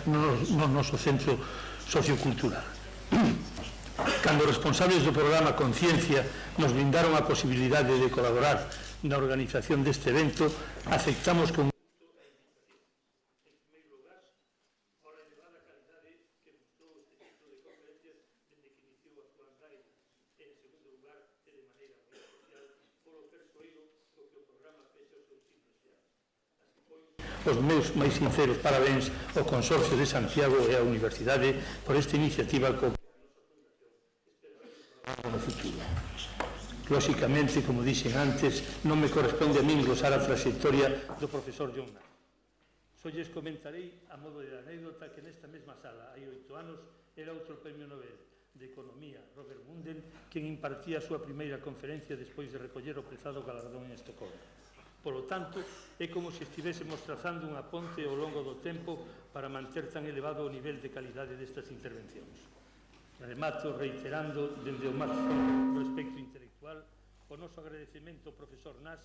no noso centro sociocultural. Cando responsables do programa Conciencia nos brindaron a posibilidade de colaborar na organización deste evento, aceptamos con os meus máis sinceros parabéns ao Consorcio de Santiago e á Universidade por esta iniciativa no futuro. Lóxicamente, como dixen antes, non me corresponde a min glosar a trayectoria do profesor John Nash. Só lles comentarei, a modo de anécdota, que nesta mesma sala, hai 8 anos, era outro premio Nobel de Economía, Robert Mundell, quen impartía a súa primeira conferencia despois de recoller o prezado galardón en Estocolmo. Polo tanto, é como se estivésemos trazando unha ponte ao longo do tempo para manter tan elevado o nivel de calidade destas intervencións. Remato reiterando, dende o máis profundo respecto intelectual, o noso agradecemento ao profesor Nash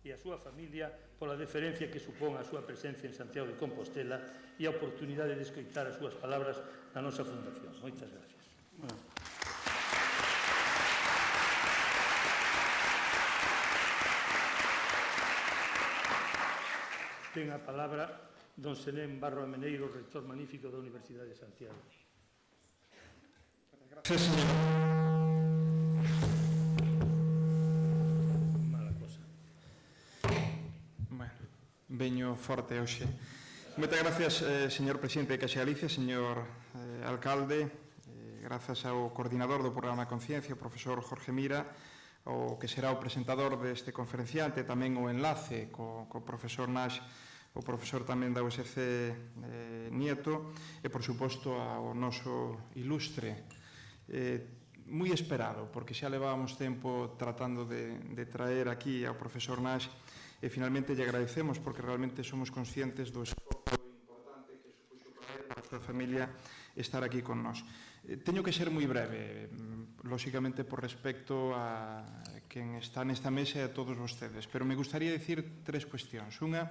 e a súa familia pola deferencia que supón a súa presencia en Santiago de Compostela e a oportunidade de escoitar as súas palabras na nosa fundación. Moitas gracias. Ten a palabra don Senén Barro Ameneiro, rector magnífico da Universidade de Santiago. Gracias, señor. Mala cosa. Bueno, veño forte hoxe. Moitas gracias, señor presidente de Caixa Galicia, señor alcalde, grazas ao coordinador do programa Conciencia, o profesor Jorge Mira, o que será o presentador deste conferenciante, tamén o enlace co profesor Nash, o profesor tamén da USC Nieto, e, por suposto, ao noso ilustre, moi esperado, porque xa levábamos tempo tratando de traer aquí ao profesor Nash, e finalmente lle agradecemos, porque realmente somos conscientes do esforzo importante que supuxo para ele, para a súa familia, estar aquí con nós. Teño que ser moi breve, lóxicamente por respecto a quen está nesta mesa e a todos vostedes, pero me gustaría dicir 3 cuestións. Unha,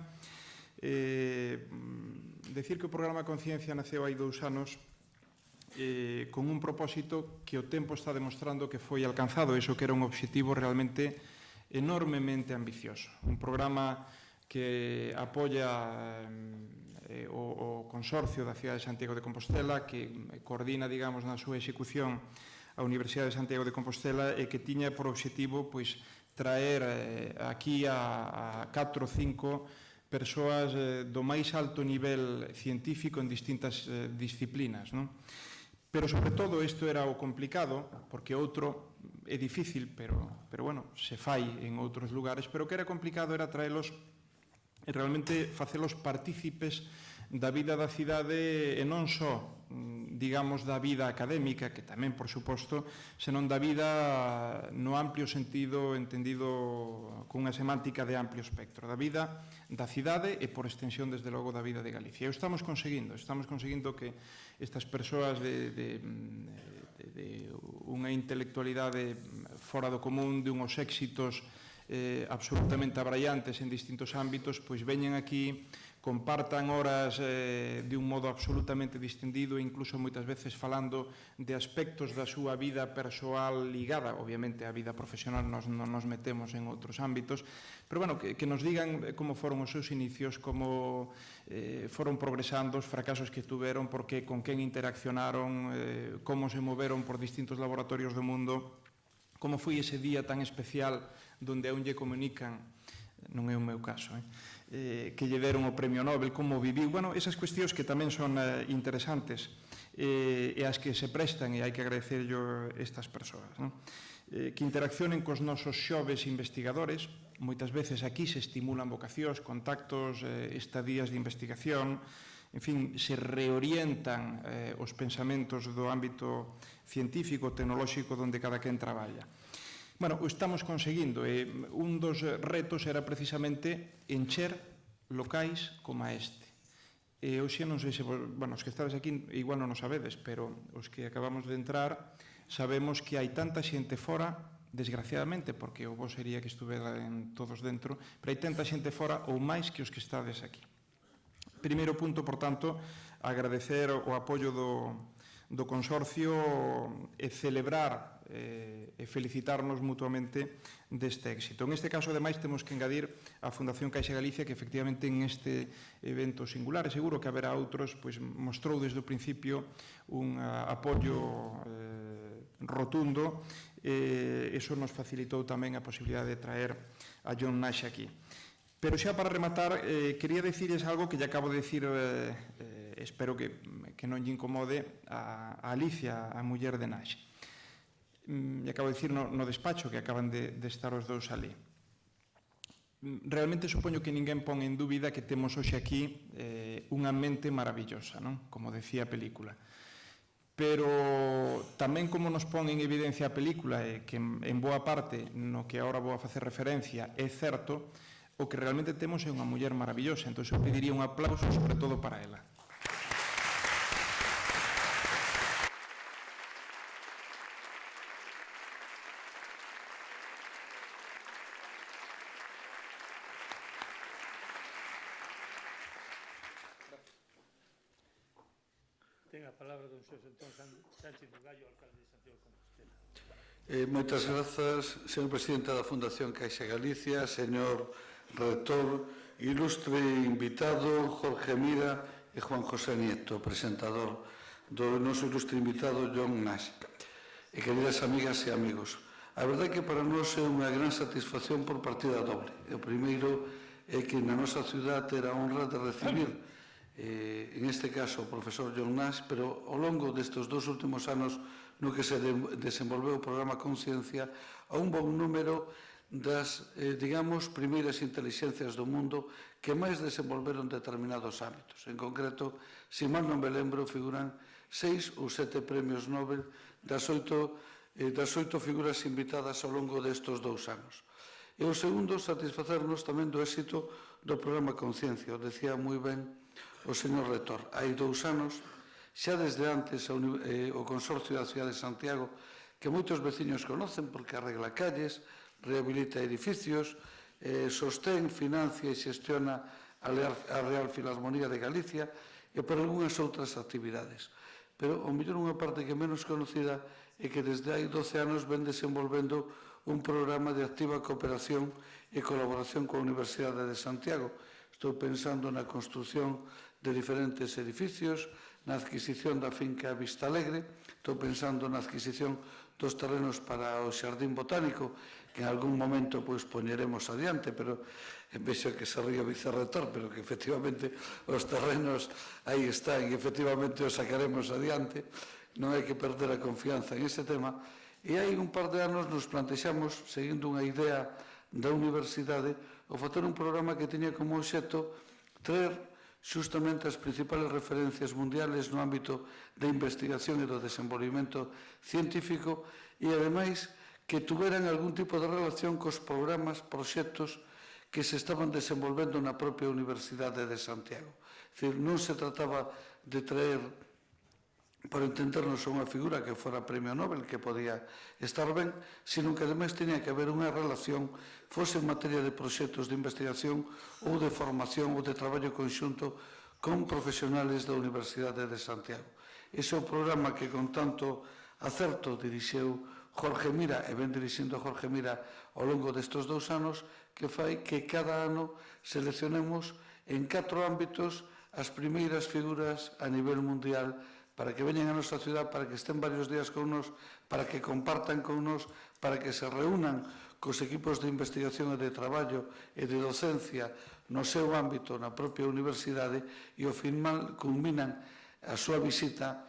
decir que o programa Conciencia naceu hai 2 anos con un propósito que o tempo está demostrando que foi alcanzado, iso que era un obxectivo realmente enormemente ambicioso. Un programa que apoia o Consorcio da Cidade de Santiago de Compostela, que coordina, digamos, na súa execución a Universidade de Santiago de Compostela e que tiña por obxectivo traer aquí a 4 ou 5 persoas do máis alto nivel científico en distintas disciplinas, non? Pero, sobre todo, isto era o complicado, porque outro é difícil, pero bueno, se fai en outros lugares, pero o que era complicado era traelos e realmente facelos partícipes da vida da cidade e non só, digamos, da vida académica, que tamén, por suposto, senón da vida no amplio sentido entendido cunha semántica de amplio espectro, da vida da cidade e, por extensión, desde logo, da vida de Galicia. E o estamos conseguindo que estas persoas de unha intelectualidade fora do común, de unhos éxitos absolutamente abraiantes en distintos ámbitos, pois veñen aquí, compartan horas de un modo absolutamente distendido e incluso moitas veces falando de aspectos da súa vida persoal ligada, obviamente, á vida profesional, non nos metemos en outros ámbitos, pero, bueno, que nos digan como foron os seus inicios, como foron progresando, os fracasos que tuveron, porque con quen interaccionaron, como se moveron por distintos laboratorios do mundo, como foi ese día tan especial donde aún lle comunican, non é o meu caso, que lle deron o premio Nobel, como viviu, bueno, esas cuestións que tamén son interesantes e as que se prestan, e hai que agradecerlo estas persoas, que interaccionen cos nosos xoves investigadores. Moitas veces aquí se estimulan vocacións, contactos, estadías de investigación, en fin, se reorientan os pensamentos do ámbito científico, tecnolóxico, onde cada quen traballa. Bueno, o estamos conseguindo, e un dos retos era precisamente encher locais como este. E hoxe non sei se, bueno, os que estades aquí igual non o sabedes, pero os que acabamos de entrar sabemos que hai tanta xente fora, desgraciadamente, porque o bo sería que estuvera en todos dentro, pero hai tanta xente fora ou máis que os que estades aquí. Primeiro punto, por tanto, agradecer o apoio do Consorcio e celebrar e felicitarnos mutuamente deste éxito. En este caso, ademais, temos que engadir a Fundación Caixa Galicia, que efectivamente en este evento singular, e seguro que haberá outros, pois mostrou desde o principio un apoio rotundo. Eso nos facilitou tamén a posibilidade de traer a John Nash aquí. Pero xa para rematar, quería dicirles algo que lle acabo de dicir, espero que non lle incomode, a Alicia, a muller de Nash. Lle acabo de dicir no despacho que acaban de estar os dous ali. Realmente supoño que ninguén pon en dúbida que temos hoxe aquí unha mente maravillosa, non? Como decía a película. Pero tamén como nos pon en evidencia a película, que en boa parte no que agora vou a facer referencia é certo, o que realmente temos é unha muller maravillosa. Entón eu pediría un aplauso sobre todo para ela. Ten a palabra don Xosé Antón Sánchez do Gallo, alcalde de Santiago de Compostela. Moitas grazas, señor presidente da Fundación Caixa Galicia, señor rector, ilustre invitado Jorge Mira e Juan José Nieto, presentador do noso ilustre invitado John Nash. E queridas amigas e amigos, a verdade é que para nós é unha gran satisfacción por partida doble. O primeiro é que na nosa ciudad era a honra de recibir en este caso o profesor John Nash, pero ao longo destes 2 últimos anos no que se desenvolveu o programa Conciencia a un bon número das, digamos, primeiras intelixencias do mundo que máis desenvolveron determinados ámbitos. En concreto, se mal non me lembro, figuran 6 ou 7 premios Nobel das 8 figuras invitadas ao longo destes 2 anos. E o segundo, satisfacernos tamén do éxito do programa Conciencia. O decía moi ben o señor rector. Hai 2 anos, xa desde antes o Consorcio da Cidade de Santiago, que moitos veciños conocen porque arregla calles, rehabilita edificios, sostén, financia e xestiona a Real Filarmonía de Galicia e por algunhas outras actividades. Pero, ao mellor, unha parte que é menos conocida é que desde hai 12 anos ven desenvolvendo un programa de activa cooperación e colaboración coa Universidade de Santiago. Estou pensando na construción de diferentes edificios, na adquisición da finca Vista Alegre, estou pensando na adquisición dos terrenos para o Xardín Botánico, que en algún momento poñeremos adiante, pero vexo que se ríe o vicerrector, pero que efectivamente os terrenos aí están e efectivamente os sacaremos adiante. Non hai que perder a confianza en ese tema. E hai un par de anos nos plantexamos, seguindo unha idea da universidade, o facer un programa que tiña como obxecto traer xustamente as principales referencias mundiales no ámbito da investigación e do desenvolvemento científico e, ademais, que tuveran algún tipo de relación cos programas, proxectos que se estaban desenvolvendo na propia Universidade de Santiago. É dicir, non se trataba de traer, por entendernos, unha figura que fora premio Nobel, que podía estar ben, sino que ademais tenía que haber unha relación, fose en materia de proxectos de investigación ou de formación ou de traballo conxunto con profesionales da Universidade de Santiago. Ese é o programa que con tanto acerto dirixeu Jorge Mira, e ven dirixindo Jorge Mira ao longo destes 2 anos, que fai que cada ano seleccionemos en 4 ámbitos as primeiras figuras a nivel mundial para que veñen a nosa ciudad, para que estén varios días con nos, para que compartan con nos, para que se reúnan cos equipos de investigación e de traballo e de docencia no seu ámbito, na propia universidade, e ao final culminan a súa visita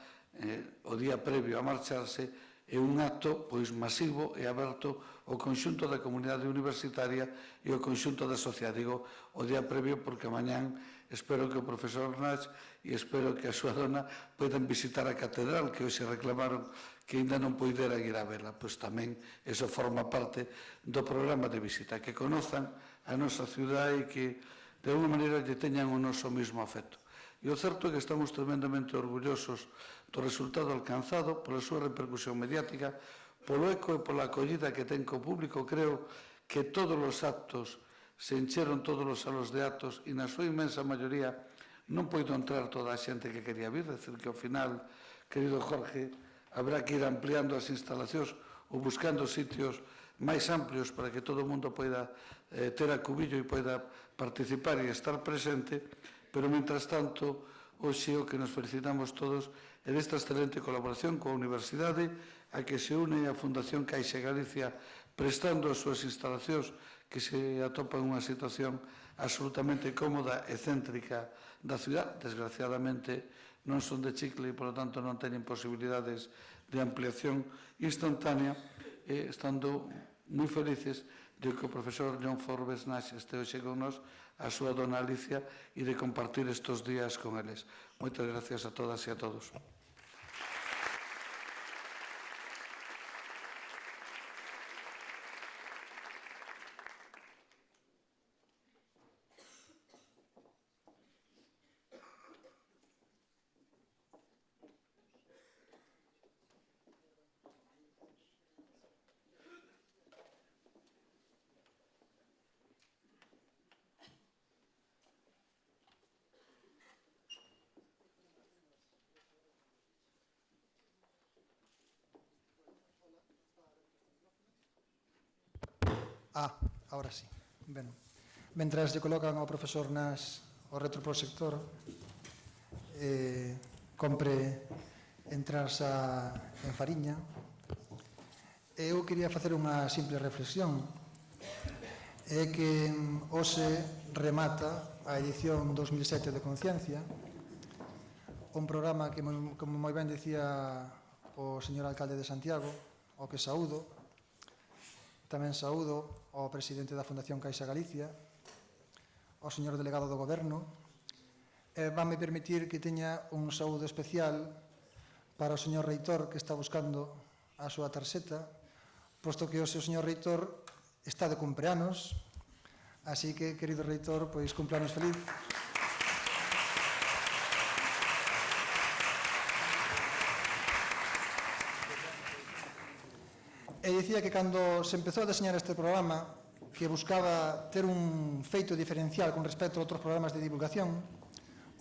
o día previo a marcharse é un acto masivo e aberto ao conxunto da comunidade universitaria e ao conxunto da sociedade. Digo o día previo porque mañán espero que o profesor Nash e espero que a súa dona poidan visitar a catedral, que hoxe reclamaron que ainda non poideran ir a verla. Pois tamén eso forma parte do programa de visita, que conozan a nosa ciudade e que de alguma maneira lle teñan o noso mesmo afecto. E o certo é que estamos tremendamente orgullosos do resultado alcanzado, pola súa repercusión mediática, polo eco e pola acollida que ten co público. Creo que todos os actos se encheron, todos os salos de actos, e na súa inmensa maioría Non poido entrar toda a xente que quería vir, decir que ao final, querido Jorge, habrá que ir ampliando as instalacións ou buscando sitios máis amplios para que todo o mundo poida ter acubillo e poida participar e estar presente, pero, mentras tanto, hoxe o que nos felicitamos todos é desta excelente colaboración coa Universidade a que se une a Fundación Caixa Galicia prestando as súas instalacións que se atopan en unha situación absolutamente cómoda e céntrica da ciudad. Desgraciadamente non son de Chicle e, polo tanto, non teñen posibilidades de ampliación instantánea, estando moi felices de que o profesor John Forbes Nash este hoxe con nós, a súa dona Alicia, e de compartir estes días con eles. Moitas gracias a todas e a todos. Ahora sí. Ben, mentras lle colocan ao profesor Nas o retroproxector, compre entrarse en fariña. Eu quería facer unha simple reflexión. É que hoxe remata a edición 2007 de Conciencia, un programa que, como moi ben dicía o señor alcalde de Santiago, o que saúdo. Tamén saúdo ao presidente da Fundación Caixa Galicia, ao señor delegado do Goberno. Vanme permitir que teña un saúdo especial para o señor reitor que está buscando a súa tarxeta, posto que o seu señor reitor está de cumpleanos, así que, querido reitor, pois cumpleanos feliz. E dicía que cando se empezou a deseñar este programa, que buscaba ter un feito diferencial con respecto a outros programas de divulgación,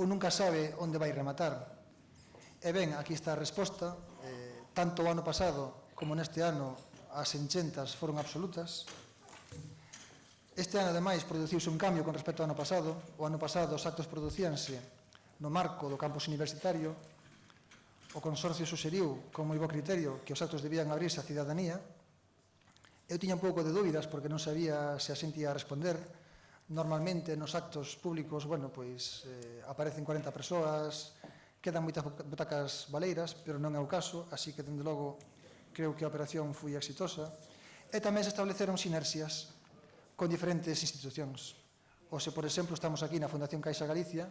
un nunca sabe onde vai rematar. E ben, aquí está a resposta. Tanto o ano pasado como neste ano as enchentas foron absolutas. Este ano, ademais, produciuse un cambio con respecto ao ano pasado. O ano pasado os actos producíanse no marco do campus universitario. O consorcio suxeriu, con moi bo criterio, que os actos debían abrirse á cidadanía. Eu tiña un pouco de dúbidas porque non sabía se a xente ia responder. Normalmente nos actos públicos, aparecen 40 persoas, quedan moitas butacas baleiras, pero non é o caso, así que, dende logo, creo que a operación foi exitosa. E tamén se estableceron sinerxias con diferentes institucións. Por exemplo, estamos aquí na Fundación Caixa Galicia,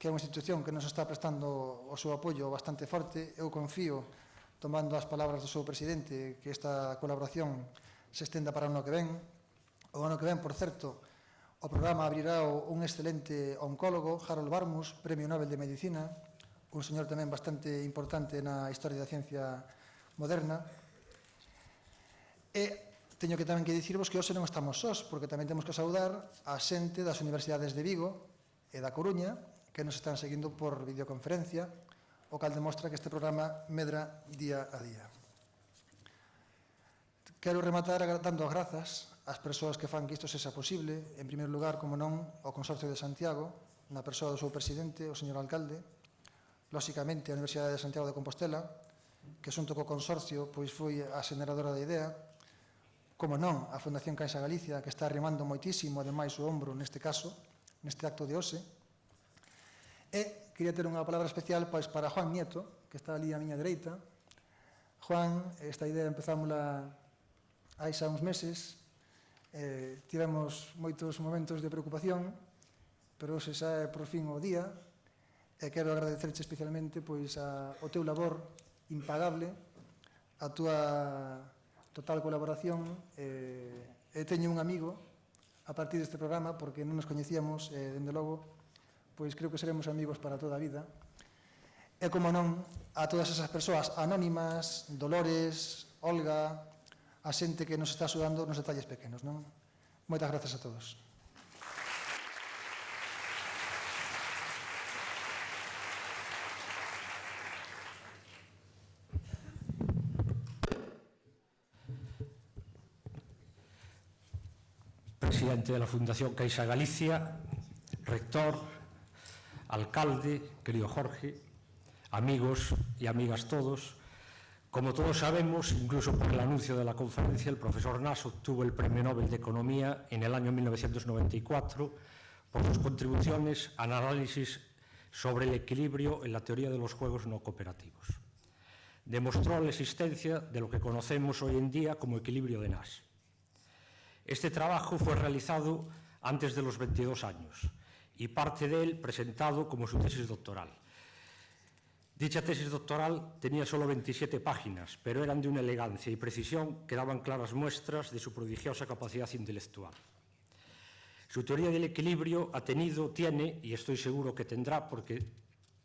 que é unha institución que nos está prestando o seu apoio bastante forte. Eu confío, tomando as palabras do seu presidente, que esta colaboración se estenda para o ano que ven. O ano que ven, por certo, o programa abrirá un excelente oncólogo, Harold Barmus, Premio Nobel de Medicina, un señor tamén bastante importante na historia da ciencia moderna. E teño que tamén que dicirvos que hoxe non estamos sós, porque tamén temos que saudar a xente das universidades de Vigo e da Coruña, que nos están seguindo por videoconferencia, o cal demostra que este programa medra día a día. Quero rematar dando as grazas ás persoas que fan que isto sexa posible. En primeiro lugar, como non, ao Consorcio de Santiago, na persoa do seu presidente, o señor alcalde, lóxicamente a Universidade de Santiago de Compostela, que xunto co Consorcio foi a xeneradora da idea, como non, a Fundación Caixa Galicia, que está arrimando moitísimo, ademais, o ombro neste caso, neste acto de hoxe. E quería ter unha palabra especial para Juan Nieto, que está ali á miña dereita. Juan, esta idea empezámola hai xa uns meses, tivemos moitos momentos de preocupación, pero hoxe xa é por fin o día, e quero agradecerche especialmente o teu labor impagable, a túa total colaboración, e teño un amigo a partir deste programa, porque non nos coñecíamos, dende logo, creo que seremos amigos para toda a vida. E, como non, a todas esas persoas anónimas, Dolores, Olga, a xente que nos está axudando nos detalles pequenos, non? Moitas grazas a todos. presidente de la Fundación Caixa Galicia, rector, alcalde, querido Jorge, amigos y amigas todos. Como todos sabemos, incluso por el anuncio de la conferencia, el profesor Nas obtuvo el Premio Nobel de Economía en el año 1994 por sus contribuciones al análisis sobre el equilibrio en la teoría de los juegos no cooperativos. Demostró la existencia de lo que conocemos hoy en día como equilibrio de Nash. Este trabajo fue realizado antes de los 22 años y parte de él presentado como su tesis doctoral. Dicha tesis doctoral tenía solo 27 páginas, pero eran de una elegancia y precisión que daban claras muestras de su prodigiosa capacidad intelectual. Su teoría del equilibrio tiene, y estoy seguro que tendrá, porque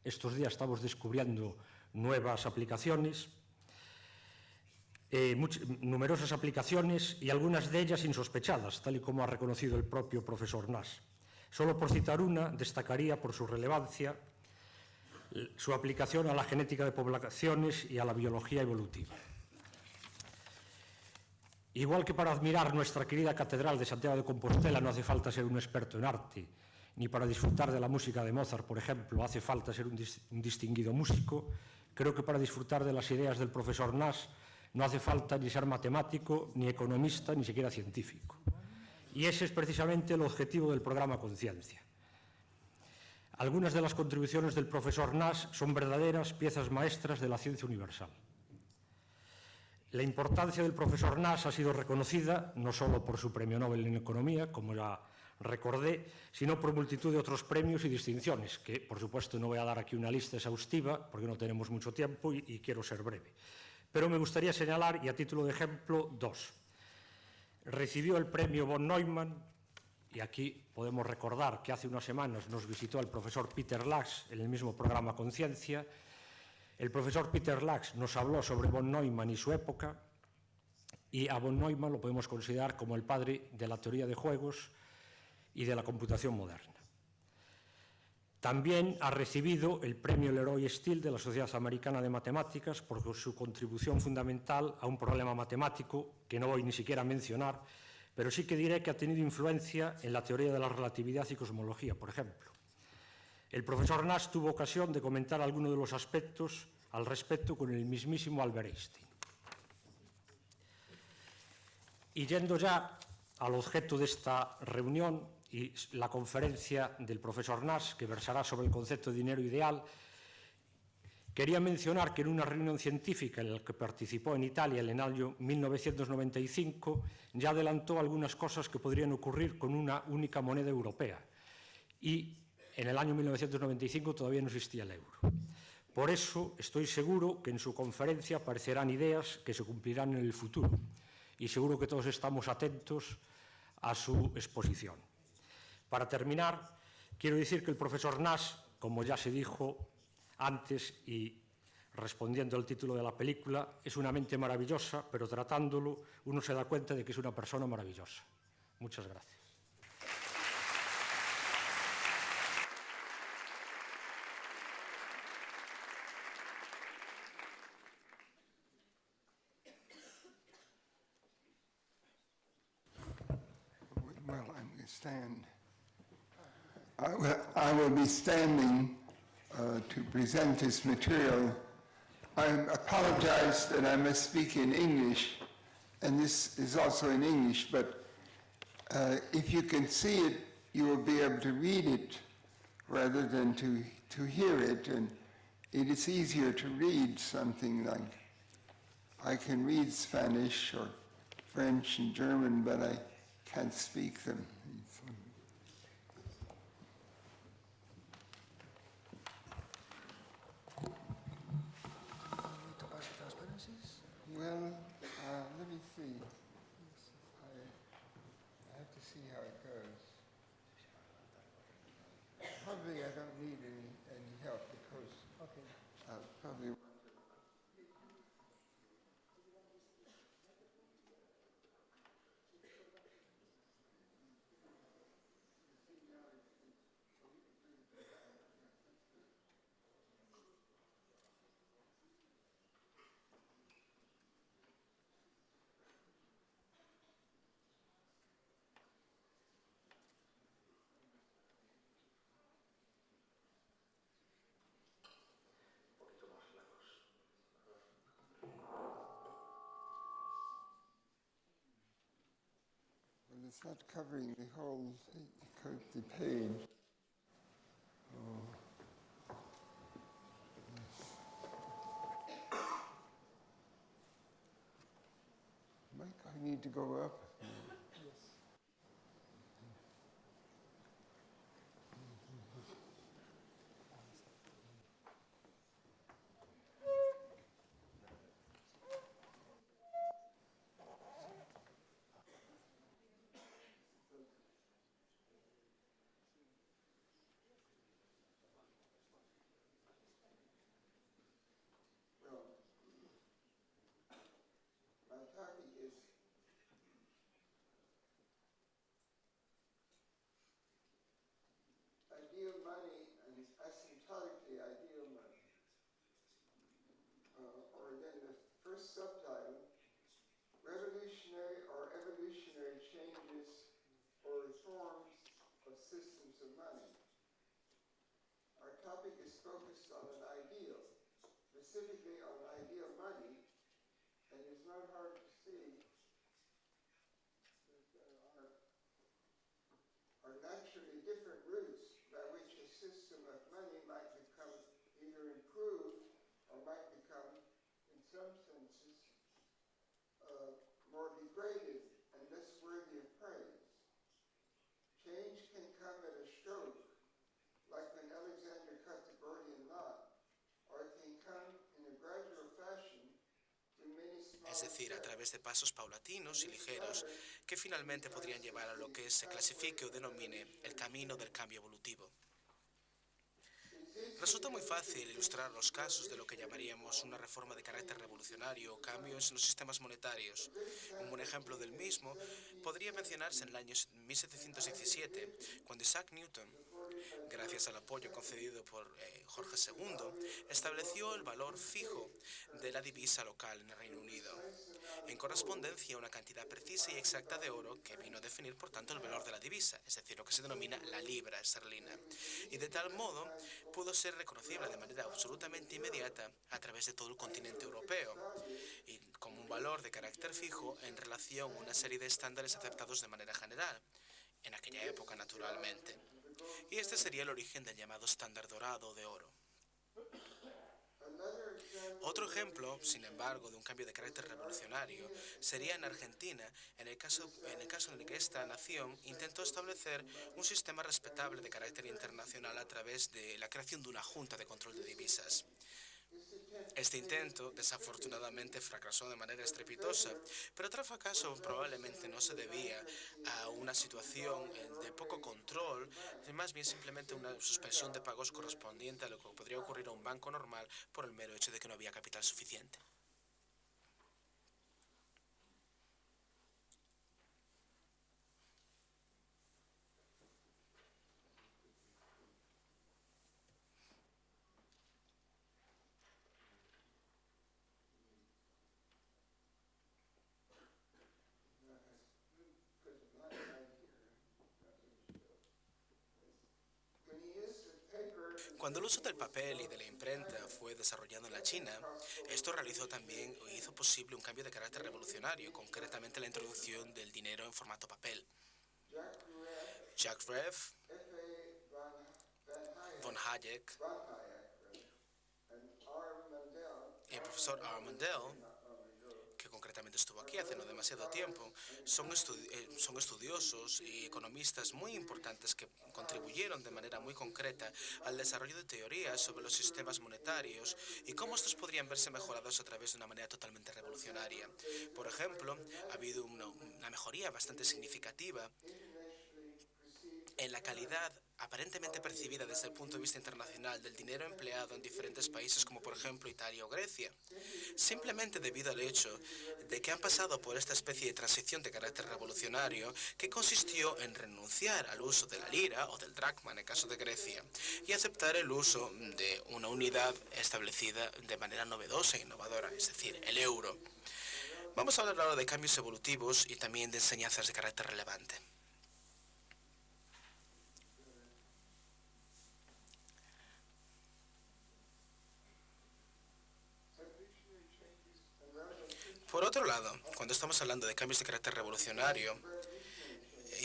estos días estamos descubriendo nuevas aplicaciones, numerosas aplicaciones y algunas de ellas insospechadas, tal y como ha reconocido el propio profesor Nash. Solo por citar una, destacaría por su relevancia su aplicación a la genética de poblaciones y a la biología evolutiva. Igual que para admirar nuestra querida Catedral de Santiago de Compostela no hace falta ser un experto en arte, ni para disfrutar de la música de Mozart, por ejemplo, hace falta ser un distinguido músico, creo que para disfrutar de las ideas del profesor Nash no hace falta ni ser matemático, ni economista, ni siquiera científico. Y ese es precisamente el objetivo del programa Conciencia. Algunas de las contribuciones del profesor Nash son verdaderas piezas maestras de la ciencia universal. La importancia del profesor Nash ha sido reconocida no solo por su premio Nobel en Economía, como ya recordé, sino por multitud de otros premios y distinciones, que por supuesto no voy a dar aquí una lista exhaustiva porque no tenemos mucho tiempo y quiero ser breve. Pero me gustaría señalar, y a título de ejemplo, dos. Recibió el premio von Neumann, y aquí podemos recordar que hace unas semanas nos visitó el profesor Peter Lachs en el mismo programa Conciencia. El profesor Peter Lachs nos habló sobre von Neumann y su época, y a von Neumann lo podemos considerar como el padre de la teoría de juegos y de la computación moderna. También ha recibido el premio Leroy Steele de la Sociedad Americana de Matemáticas por su contribución fundamental a un problema matemático que no voy ni siquiera a mencionar, pero sí que diré que ha tenido influencia en la teoría de la relatividad y cosmología, por ejemplo. El profesor Nash tuvo ocasión de comentar algunos de los aspectos al respecto con el mismísimo Albert Einstein. Y yendo ya al objeto de esta reunión y la conferencia del profesor Nash, que versará sobre el concepto de dinero ideal, quería mencionar que en una reunión científica en la que participó en Italia en el año 1995 ya adelantó algunas cosas que podrían ocurrir con una única moneda europea. Y en el año 1995 todavía no existía el euro. Por eso estoy seguro que en su conferencia aparecerán ideas que se cumplirán en el futuro. Y seguro que todos estamos atentos a su exposición. Para terminar, quiero decir que el profesor Nash, como ya se dijo antes y respondiendo al título de la película, es una mente maravillosa, pero tratándolo uno se da cuenta de que es una persona maravillosa. Muchas gracias. Well, I'm going to stand. I will be standing to present this material. I apologize that I must speak in English, and this is also in English, but if you can see it, you will be able to read it rather than to hear it, and it is easier to read something like, I can read Spanish or French and German, but I can't speak them. Well, let me see. I have to see how it goes. Probably I don't need any help because probably. it's not covering the whole the page. Mike, I need to go up. My topic is ideal money and asymptotically ideal money. Or again, the first subtitle, revolutionary or evolutionary changes or reforms of systems of money. Our topic is focused on an ideal, specifically on ideal money, and it's not hard to see that there are naturally different routes by which a system of money might become either improved or might become, in some senses, more degraded and less worthy of praise. Change can come at a stroke, like when Alexander cut the Gordian knot, or it can come in a gradual fashion. Es decir, a través de pasos paulatinos y ligeros que finalmente podrían llevar a lo que se clasifique o denomine el camino del cambio evolutivo. Resulta muy fácil ilustrar los casos de lo que llamaríamos una reforma de carácter revolucionario o cambios en los sistemas monetarios. Un buen ejemplo del mismo podría mencionarse en el año 1717, cuando Isaac Newton, gracias al apoyo concedido por Jorge II, estableció el valor fijo de la divisa local en el Reino Unido, en correspondencia a una cantidad precisa y exacta de oro que vino a definir, por tanto, el valor de la divisa, es decir, lo que se denomina la libra esterlina. Y de tal modo pudo ser reconocible de manera absolutamente inmediata a través de todo el continente europeo, y como un valor de carácter fijo en relación a una serie de estándares aceptados de manera general, en aquella época naturalmente. Y este sería el origen del llamado estándar dorado de oro. Otro ejemplo, sin embargo, de un cambio de carácter revolucionario sería en Argentina, en el caso en el que esta nación intentó establecer un sistema respetable de carácter internacional a través de la creación de una junta de control de divisas. Este intento, desafortunadamente, fracasó de manera estrepitosa, pero tal fracaso probablemente no se debía a una situación de poco control, más bien simplemente una suspensión de pagos correspondiente a lo que podría ocurrir a un banco normal por el mero hecho de que no había capital suficiente. Cuando el uso del papel y de la imprenta fue desarrollado en la China, esto hizo posible un cambio de carácter revolucionario, concretamente la introducción del dinero en formato papel. Jacques Rueff, von Hayek y el profesor Armandel, que concretamente estuvo aquí hace no demasiado tiempo, son estudiosos y economistas muy importantes que contribuyeron de manera muy concreta al desarrollo de teorías sobre los sistemas monetarios y cómo estos podrían verse mejorados a través de una manera totalmente revolucionaria. Por ejemplo, ha habido una mejoría bastante significativa en la calidad aparentemente percibida desde el punto de vista internacional del dinero empleado en diferentes países como por ejemplo Italia o Grecia, simplemente debido al hecho de que han pasado por esta especie de transición de carácter revolucionario que consistió en renunciar al uso de la lira o del dracma en el caso de Grecia y aceptar el uso de una unidad establecida de manera novedosa e innovadora, es decir, el euro. Vamos a hablar ahora de cambios evolutivos y también de enseñanzas de carácter relevante. Por otro lado, cuando estamos hablando de cambios de carácter revolucionario,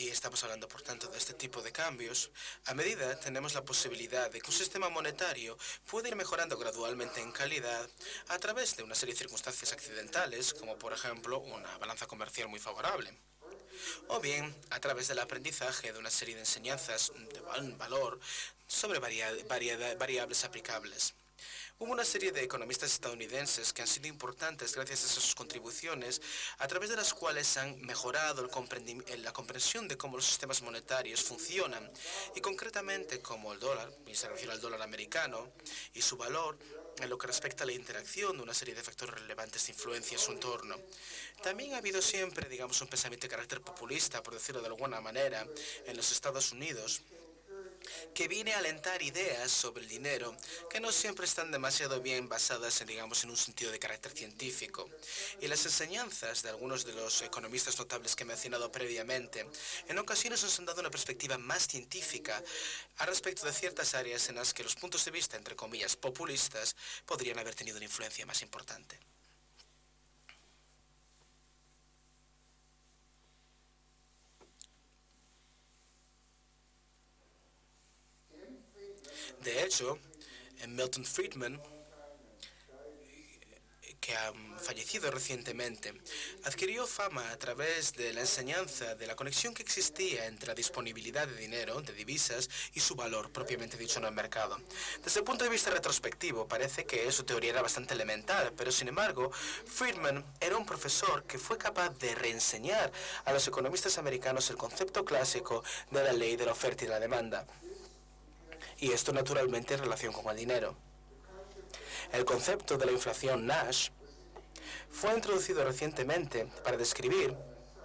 y estamos hablando, por tanto, de este tipo de cambios, a medida tenemos la posibilidad de que un sistema monetario puede ir mejorando gradualmente en calidad a través de una serie de circunstancias accidentales, como por ejemplo una balanza comercial muy favorable, o bien a través del aprendizaje de una serie de enseñanzas de valor sobre variables aplicables. Hubo una serie de economistas estadounidenses que han sido importantes gracias a sus contribuciones, a través de las cuales han mejorado la comprensión de cómo los sistemas monetarios funcionan y concretamente cómo el dólar, y se refiere al dólar americano, y su valor en lo que respecta a la interacción de una serie de factores relevantes de influencia en su entorno. También ha habido siempre, digamos, un pensamiento de carácter populista, por decirlo de alguna manera, en los Estados Unidos, que viene a alentar ideas sobre el dinero que no siempre están demasiado bien basadas en, digamos, en un sentido de carácter científico. Y las enseñanzas de algunos de los economistas notables que he mencionado previamente en ocasiones nos han dado una perspectiva más científica al respecto de ciertas áreas en las que los puntos de vista, entre comillas, populistas, podrían haber tenido una influencia más importante. De hecho, Milton Friedman, que ha fallecido recientemente, adquirió fama a través de la enseñanza de la conexión que existía entre la disponibilidad de dinero, de divisas, y su valor propiamente dicho en el mercado. Desde el punto de vista retrospectivo, parece que su teoría era bastante elemental, pero sin embargo, Friedman era un profesor que fue capaz de reenseñar a los economistas americanos el concepto clásico de la ley de la oferta y la demanda. Y esto naturalmente en relación con el dinero. El concepto de la inflación Nash fue introducido recientemente para describir,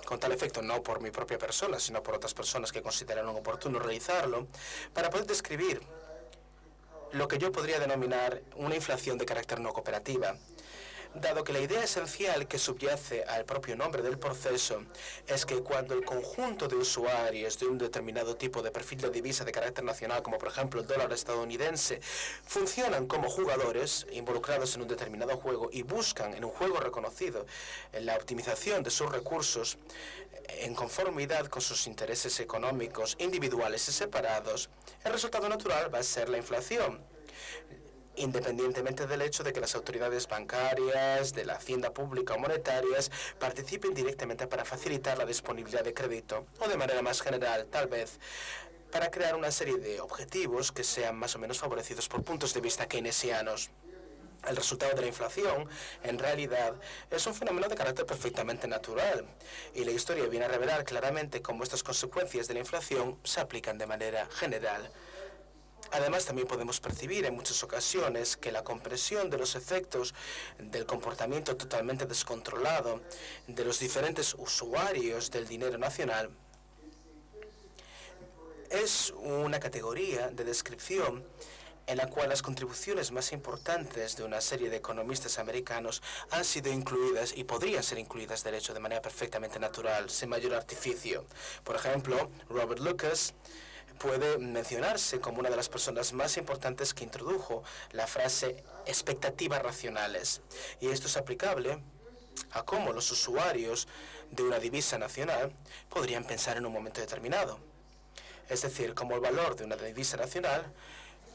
con tal efecto no por mi propia persona, sino por otras personas que consideraron oportuno realizarlo, para poder describir lo que yo podría denominar una inflación de carácter no cooperativa, dado que la idea esencial que subyace al propio nombre del proceso es que cuando el conjunto de usuarios de un determinado tipo de perfil de divisa de carácter nacional, como por ejemplo el dólar estadounidense, funcionan como jugadores involucrados en un determinado juego y buscan en un juego reconocido la optimización de sus recursos en conformidad con sus intereses económicos individuales y separados, el resultado natural va a ser la inflación, independientemente del hecho de que las autoridades bancarias, de la hacienda pública o monetarias participen directamente para facilitar la disponibilidad de crédito, o de manera más general, tal vez, para crear una serie de objetivos que sean más o menos favorecidos por puntos de vista keynesianos. El resultado de la inflación, en realidad, es un fenómeno de carácter perfectamente natural, y la historia viene a revelar claramente cómo estas consecuencias de la inflación se aplican de manera general. Además, también podemos percibir en muchas ocasiones que la comprensión de los efectos del comportamiento totalmente descontrolado de los diferentes usuarios del dinero nacional es una categoría de descripción en la cual las contribuciones más importantes de una serie de economistas americanos han sido incluidas y podrían ser incluidas, de hecho, de manera perfectamente natural, sin mayor artificio. Por ejemplo, Robert Lucas puede mencionarse como una de las personas más importantes que introdujo la frase expectativas racionales. Y esto es aplicable a cómo los usuarios de una divisa nacional podrían pensar en un momento determinado. Es decir, cómo el valor de una divisa nacional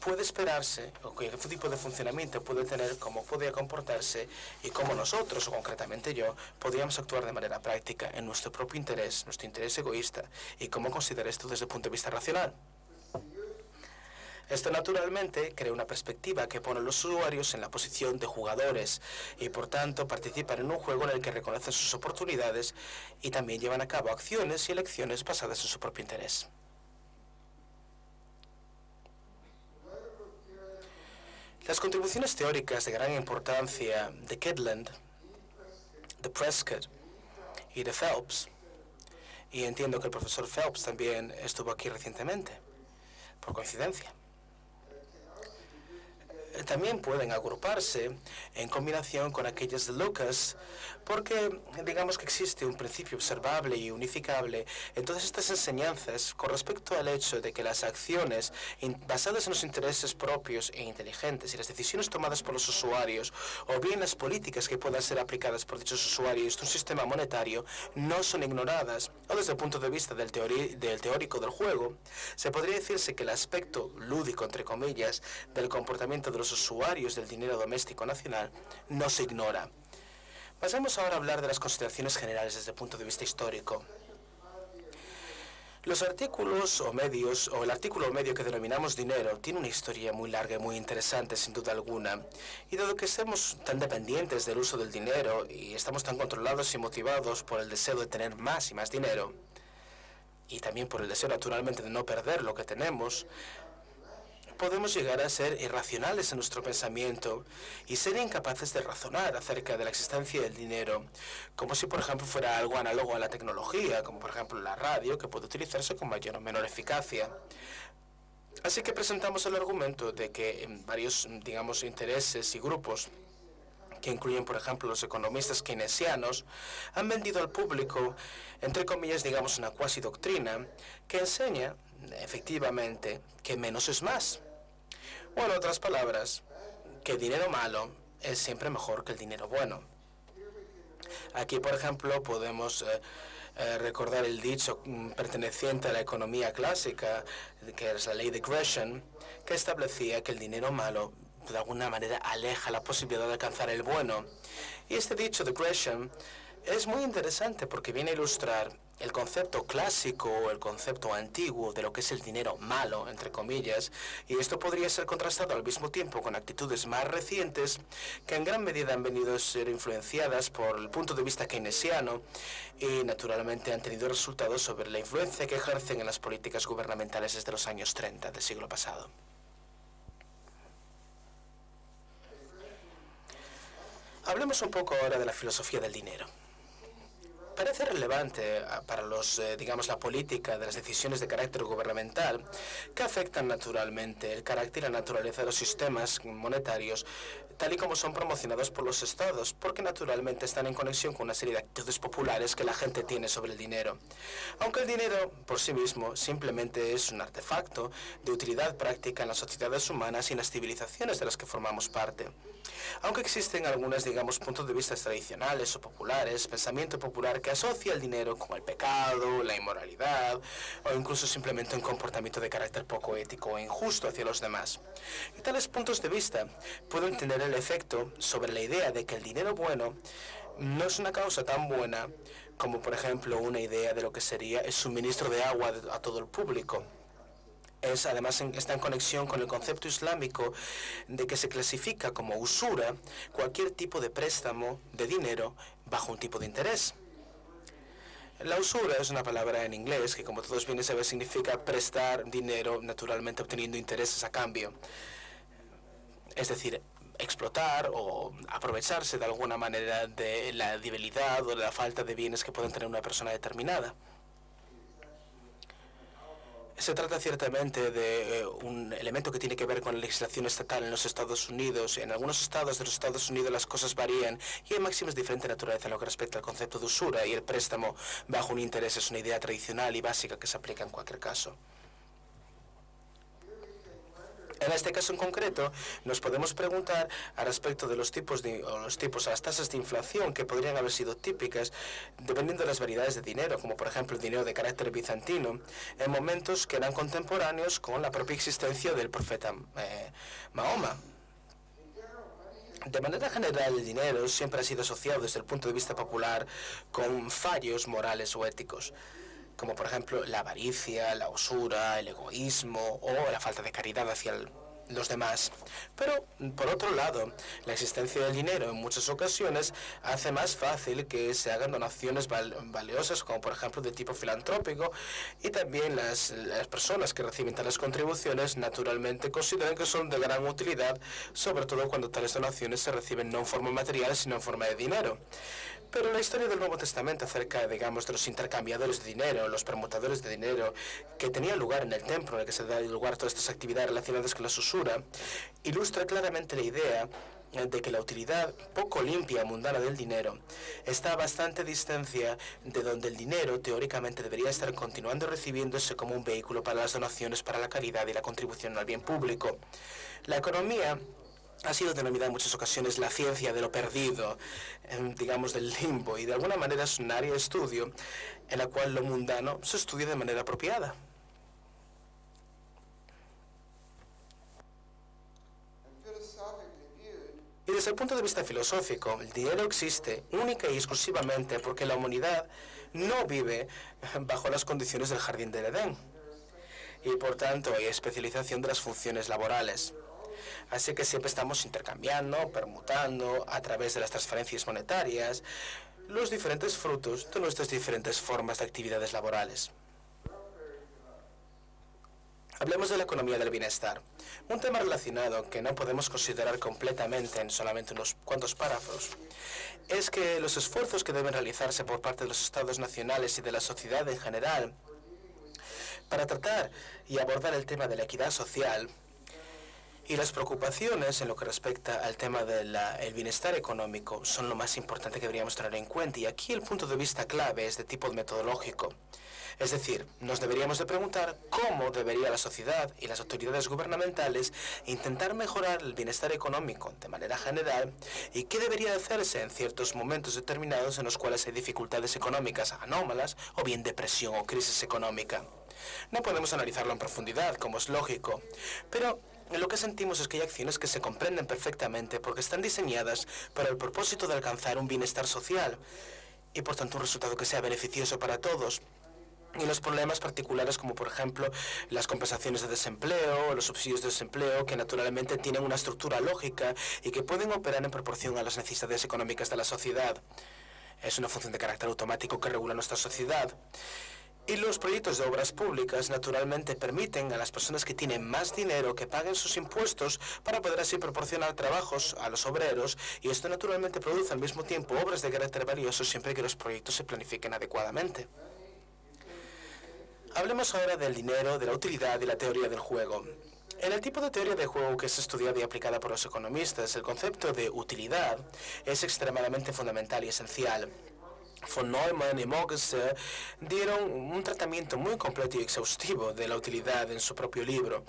puede esperarse, o qué tipo de funcionamiento puede tener, cómo podría comportarse y cómo nosotros, o concretamente yo, podríamos actuar de manera práctica en nuestro propio interés, nuestro interés egoísta, y cómo considerar esto desde el punto de vista racional. Esto naturalmente crea una perspectiva que pone a los usuarios en la posición de jugadores y por tanto participan en un juego en el que reconocen sus oportunidades y también llevan a cabo acciones y elecciones basadas en su propio interés. Las contribuciones teóricas de gran importancia de Kydland, de Prescott y de Phelps, y entiendo que el profesor Phelps también estuvo aquí recientemente, por coincidencia. también pueden agruparse en combinación con aquellas de Lucas, porque digamos que existe un principio observable y unificable en todas estas enseñanzas con respecto al hecho de que las acciones basadas en los intereses propios e inteligentes y las decisiones tomadas por los usuarios, o bien las políticas que puedan ser aplicadas por dichos usuarios de un sistema monetario, no son ignoradas. O desde el punto de vista del teórico del juego, se podría decirse que el aspecto lúdico, entre comillas, del comportamiento de los usuarios del dinero doméstico nacional no se ignora. Pasemos ahora a hablar de las consideraciones generales desde el punto de vista histórico. Los artículos o medios, o el artículo o medio que denominamos dinero, tiene una historia muy larga y muy interesante, sin duda alguna. Y dado que estamos tan dependientes del uso del dinero y estamos tan controlados y motivados por el deseo de tener más y más dinero, y también por el deseo, naturalmente, de no perder lo que tenemos, podemos llegar a ser irracionales en nuestro pensamiento y ser incapaces de razonar acerca de la existencia del dinero, como si, por ejemplo, fuera algo análogo a la tecnología, como por ejemplo la radio, que puede utilizarse con mayor o menor eficacia. Así que presentamos el argumento de que en varios, digamos, intereses y grupos, que incluyen, por ejemplo, los economistas keynesianos, han vendido al público, entre comillas, digamos, una cuasi doctrina que enseña, efectivamente, que menos es más. O en otras palabras, que el dinero malo es siempre mejor que el dinero bueno. Aquí, por ejemplo, podemos recordar el dicho perteneciente a la economía clásica, que es la ley de Gresham, que establecía que el dinero malo de alguna manera aleja la posibilidad de alcanzar el bueno. Y este dicho de Gresham es muy interesante porque viene a ilustrar el concepto clásico o el concepto antiguo de lo que es el dinero malo, entre comillas, y esto podría ser contrastado al mismo tiempo con actitudes más recientes que en gran medida han venido a ser influenciadas por el punto de vista keynesiano y naturalmente han tenido resultados sobre la influencia que ejercen en las políticas gubernamentales desde los años 30 del siglo pasado. Hablemos un poco ahora de la filosofía del dinero. Parece relevante para digamos, la política de las decisiones de carácter gubernamental que afectan naturalmente el carácter y la naturaleza de los sistemas monetarios tal y como son promocionados por los estados, porque naturalmente están en conexión con una serie de actitudes populares que la gente tiene sobre el dinero. Aunque el dinero por sí mismo simplemente es un artefacto de utilidad práctica en las sociedades humanas y en las civilizaciones de las que formamos parte. Aunque existen algunos, digamos, puntos de vista tradicionales o populares, pensamiento popular que asocia el dinero con el pecado, la inmoralidad o incluso simplemente un comportamiento de carácter poco ético e injusto hacia los demás. Y tales puntos de vista pueden tener el efecto sobre la idea de que el dinero bueno no es una causa tan buena como, por ejemplo, una idea de lo que sería el suministro de agua a todo el público. Además, está en conexión con el concepto islámico de que se clasifica como usura cualquier tipo de préstamo de dinero bajo un tipo de interés. La usura es una palabra en inglés que, como todos bien saben, significa prestar dinero, naturalmente obteniendo intereses a cambio. Es decir, explotar o aprovecharse de alguna manera de la debilidad o de la falta de bienes que pueden tener una persona determinada. Se trata ciertamente de un elemento que tiene que ver con la legislación estatal en los Estados Unidos. En algunos estados de los Estados Unidos las cosas varían y hay máximas de diferente naturaleza en lo que respecta al concepto de usura, y el préstamo bajo un interés es una idea tradicional y básica que se aplica en cualquier caso. En este caso en concreto, nos podemos preguntar al respecto de las tasas de inflación que podrían haber sido típicas dependiendo de las variedades de dinero, como por ejemplo el dinero de carácter bizantino, en momentos que eran contemporáneos con la propia existencia del profeta Mahoma. De manera general, el dinero siempre ha sido asociado desde el punto de vista popular con fallos morales o éticos, como por ejemplo la avaricia, la usura, el egoísmo o la falta de caridad hacia los demás. Pero, por otro lado, la existencia del dinero en muchas ocasiones hace más fácil que se hagan donaciones valiosas, como por ejemplo de tipo filantrópico, y también las personas que reciben tales contribuciones naturalmente consideran que son de gran utilidad, sobre todo cuando tales donaciones se reciben no en forma material, sino en forma de dinero. Pero la historia del Nuevo Testamento acerca, digamos, de los intercambiadores de dinero, los permutadores de dinero, que tenían lugar en el templo, en el que se da lugar a todas estas actividades relacionadas con las usura, ilustra claramente la idea de que la utilidad poco limpia y mundana del dinero está a bastante distancia de donde el dinero teóricamente debería estar continuando recibiéndose como un vehículo para las donaciones, para la caridad y la contribución al bien público. La economía ha sido denominada en muchas ocasiones la ciencia de lo perdido, digamos del limbo, y de alguna manera es un área de estudio en la cual lo mundano se estudia de manera apropiada. Y desde el punto de vista filosófico, el dinero existe única y exclusivamente porque la humanidad no vive bajo las condiciones del jardín del Edén. Y por tanto hay especialización de las funciones laborales. Así que siempre estamos intercambiando, permutando, a través de las transferencias monetarias, los diferentes frutos de nuestras diferentes formas de actividades laborales. Hablemos de la economía del bienestar, un tema relacionado que no podemos considerar completamente en solamente unos cuantos párrafos. Es que los esfuerzos que deben realizarse por parte de los estados nacionales y de la sociedad en general para tratar y abordar el tema de la equidad social y las preocupaciones en lo que respecta al tema del bienestar económico son lo más importante que deberíamos tener en cuenta. Y aquí el punto de vista clave es de tipo metodológico. Es decir, nos deberíamos de preguntar cómo debería la sociedad y las autoridades gubernamentales intentar mejorar el bienestar económico de manera general y qué debería hacerse en ciertos momentos determinados en los cuales hay dificultades económicas anómalas o bien depresión o crisis económica. No podemos analizarlo en profundidad, como es lógico, pero lo que sentimos es que hay acciones que se comprenden perfectamente porque están diseñadas para el propósito de alcanzar un bienestar social y por tanto un resultado que sea beneficioso para todos. Y los problemas particulares como por ejemplo las compensaciones de desempleo, los subsidios de desempleo que naturalmente tienen una estructura lógica y que pueden operar en proporción a las necesidades económicas de la sociedad. Es una función de carácter automático que regula nuestra sociedad. Y los proyectos de obras públicas naturalmente permiten a las personas que tienen más dinero que paguen sus impuestos para poder así proporcionar trabajos a los obreros y esto naturalmente produce al mismo tiempo obras de carácter valioso siempre que los proyectos se planifiquen adecuadamente. Hablemos ahora del dinero, de la utilidad y la teoría del juego. En el tipo de teoría de juego que es estudiada y aplicada por los economistas, el concepto de utilidad es extremadamente fundamental y esencial. Von Neumann y Mogensen dieron un tratamiento muy completo y exhaustivo de la utilidad en su propio libro.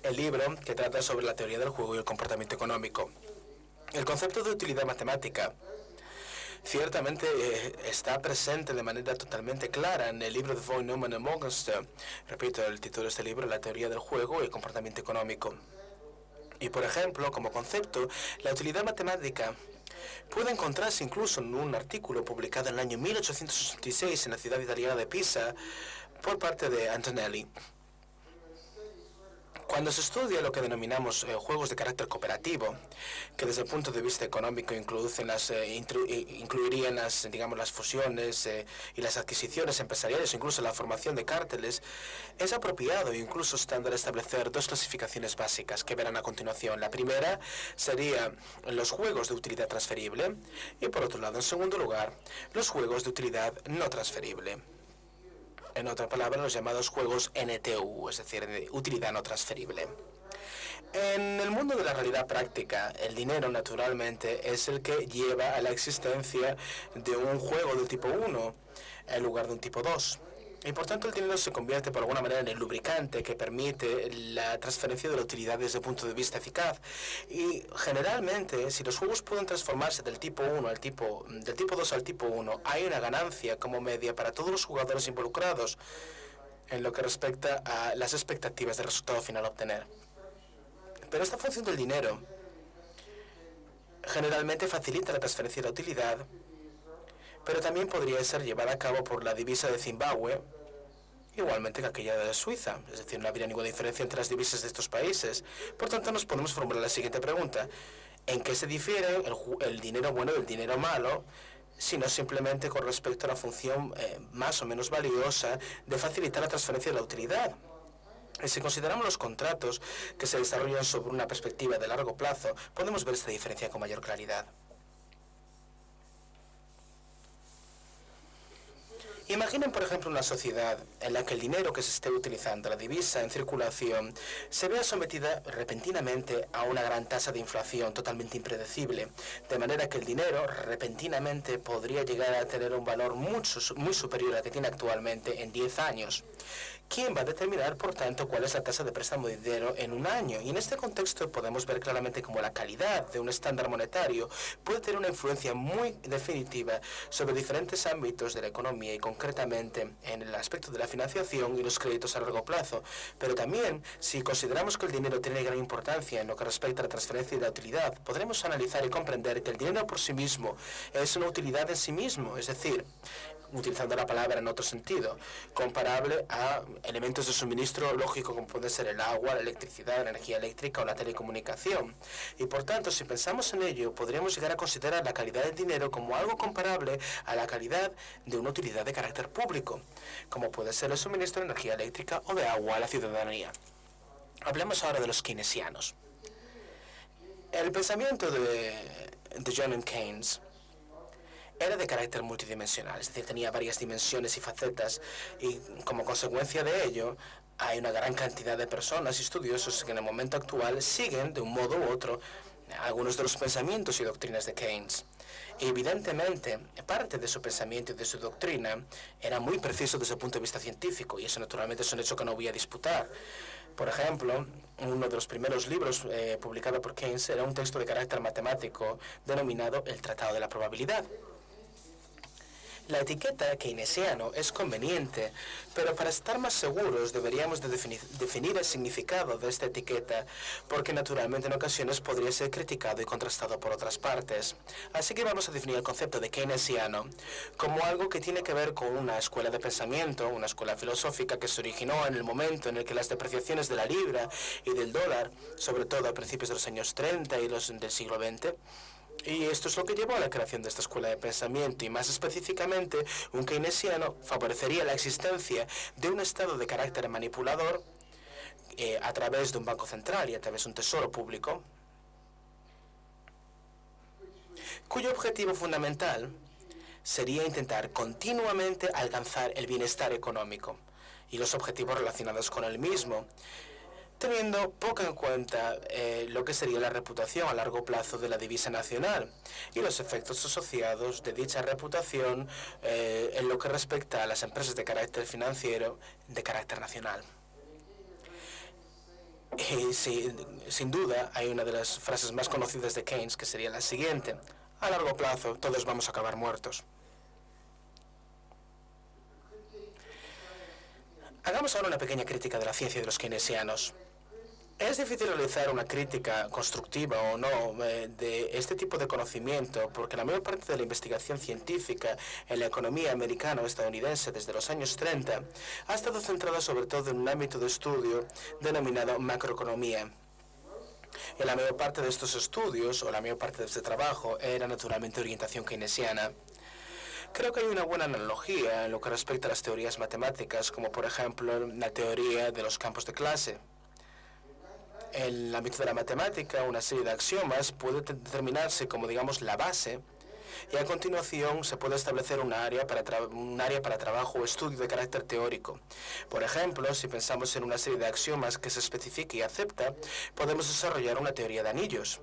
El libro que trata sobre la teoría del juego y el comportamiento económico. El concepto de utilidad matemática ciertamente está presente de manera totalmente clara en el libro de von Neumann y Mogensen. Repito, el título de este libro, La teoría del juego y el comportamiento económico. Y por ejemplo, como concepto, la utilidad matemática puede encontrarse incluso en un artículo publicado en el año 1866 en la ciudad italiana de Pisa por parte de Antonelli. Cuando se estudia lo que denominamos juegos de carácter cooperativo, que desde el punto de vista económico incluirían las fusiones y las adquisiciones empresariales, incluso la formación de cárteles, es apropiado e incluso estándar establecer dos clasificaciones básicas que verán a continuación. La primera sería los juegos de utilidad transferible y, por otro lado, en segundo lugar, los juegos de utilidad no transferible. En otra palabra, los llamados juegos NTU, es decir, de utilidad no transferible. En el mundo de la realidad práctica, el dinero, naturalmente, es el que lleva a la existencia de un juego de tipo 1 en lugar de un tipo 2. Y por tanto el dinero se convierte por alguna manera en el lubricante que permite la transferencia de la utilidad desde el punto de vista eficaz. Y generalmente, si los juegos pueden transformarse del tipo 1 al tipo 2 al tipo 1, hay una ganancia como media para todos los jugadores involucrados en lo que respecta a las expectativas del resultado final a obtener. Pero esta función del dinero generalmente facilita la transferencia de la utilidad, pero también podría ser llevada a cabo por la divisa de Zimbabue, igualmente que aquella de Suiza. Es decir, no habría ninguna diferencia entre las divisas de estos países. Por tanto, nos podemos formular la siguiente pregunta. ¿En qué se difiere el dinero bueno del dinero malo, sino simplemente con respecto a la función más o menos valiosa de facilitar la transferencia de la utilidad? Y si consideramos los contratos que se desarrollan sobre una perspectiva de largo plazo, podemos ver esta diferencia con mayor claridad. Imaginen, por ejemplo, una sociedad en la que el dinero que se esté utilizando, la divisa en circulación, se vea sometida repentinamente a una gran tasa de inflación totalmente impredecible, de manera que el dinero repentinamente podría llegar a tener un valor muy superior al que tiene actualmente en 10 años. ¿Quién va a determinar, por tanto, cuál es la tasa de préstamo de dinero en un año? Y en este contexto podemos ver claramente cómo la calidad de un estándar monetario puede tener una influencia muy definitiva sobre diferentes ámbitos de la economía y concretamente en el aspecto de la financiación y los créditos a largo plazo. Pero también, si consideramos que el dinero tiene gran importancia en lo que respecta a la transferencia y la utilidad, podremos analizar y comprender que el dinero por sí mismo es una utilidad en sí mismo, es decir, utilizando la palabra en otro sentido, comparable a elementos de suministro lógico como puede ser el agua, la electricidad, la energía eléctrica o la telecomunicación. Y por tanto, si pensamos en ello, podríamos llegar a considerar la calidad del dinero como algo comparable a la calidad de una utilidad de carácter público, como puede ser el suministro de energía eléctrica o de agua a la ciudadanía. Hablemos ahora de los keynesianos. El pensamiento de John M. Keynes era de carácter multidimensional, es decir, tenía varias dimensiones y facetas, y como consecuencia de ello, hay una gran cantidad de personas y estudiosos que en el momento actual siguen, de un modo u otro, algunos de los pensamientos y doctrinas de Keynes. Y evidentemente, parte de su pensamiento y de su doctrina era muy preciso desde el punto de vista científico, y eso naturalmente es un hecho que no voy a disputar. Por ejemplo, uno de los primeros libros publicado por Keynes era un texto de carácter matemático denominado El Tratado de la Probabilidad. La etiqueta keynesiano es conveniente, pero para estar más seguros deberíamos de definir el significado de esta etiqueta, porque naturalmente en ocasiones podría ser criticado y contrastado por otras partes. Así que vamos a definir el concepto de keynesiano como algo que tiene que ver con una escuela de pensamiento, una escuela filosófica que se originó en el momento en el que las depreciaciones de la libra y del dólar, sobre todo a principios de los años 30 y del siglo XX, y esto es lo que llevó a la creación de esta escuela de pensamiento, y más específicamente, un keynesiano favorecería la existencia de un estado de carácter manipulador a través de un banco central y a través de un tesoro público, cuyo objetivo fundamental sería intentar continuamente alcanzar el bienestar económico y los objetivos relacionados con el mismo, teniendo poco en cuenta lo que sería la reputación a largo plazo de la divisa nacional y los efectos asociados de dicha reputación en lo que respecta a las empresas de carácter financiero de carácter nacional. Y sin duda hay una de las frases más conocidas de Keynes que sería la siguiente: a largo plazo todos vamos a acabar muertos. Hagamos ahora una pequeña crítica de la ciencia de los keynesianos. Es difícil realizar una crítica constructiva o no de este tipo de conocimiento, porque la mayor parte de la investigación científica en la economía americana o estadounidense desde los años 30 ha estado centrada sobre todo en un ámbito de estudio denominado macroeconomía. Y la mayor parte de estos estudios, o la mayor parte de este trabajo, era naturalmente orientación keynesiana. Creo que hay una buena analogía en lo que respecta a las teorías matemáticas, como por ejemplo la teoría de los campos de clase. En el ámbito de la matemática, una serie de axiomas puede determinarse como, digamos, la base, y a continuación se puede establecer un área para trabajo o estudio de carácter teórico. Por ejemplo, si pensamos en una serie de axiomas que se especifica y acepta, podemos desarrollar una teoría de anillos.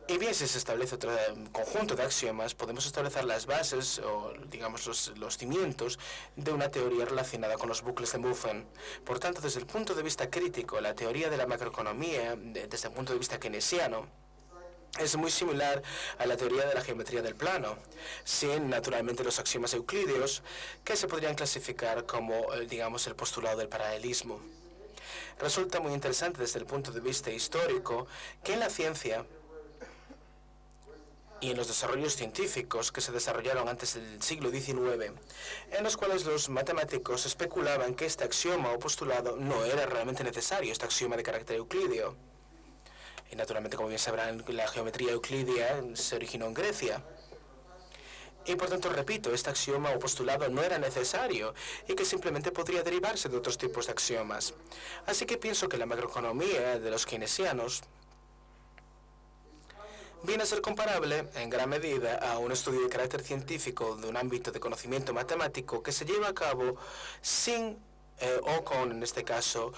Y bien, si se establece otro conjunto de axiomas, podemos establecer las bases o, digamos, los cimientos de una teoría relacionada con los bucles de Muffen. Por tanto, desde el punto de vista crítico, la teoría de la macroeconomía, desde el punto de vista keynesiano, es muy similar a la teoría de la geometría del plano, sin naturalmente los axiomas euclídeos, que se podrían clasificar como, digamos, el postulado del paralelismo. Resulta muy interesante desde el punto de vista histórico que en la ciencia y en los desarrollos científicos que se desarrollaron antes del siglo XIX, en los cuales los matemáticos especulaban que este axioma o postulado no era realmente necesario, este axioma de carácter euclídeo. Y naturalmente, como bien sabrán, la geometría euclídea se originó en Grecia. Y por tanto, repito, este axioma o postulado no era necesario y que simplemente podría derivarse de otros tipos de axiomas. Así que pienso que la macroeconomía de los keynesianos viene a ser comparable en gran medida a un estudio de carácter científico de un ámbito de conocimiento matemático que se lleva a cabo sin o con, en este caso,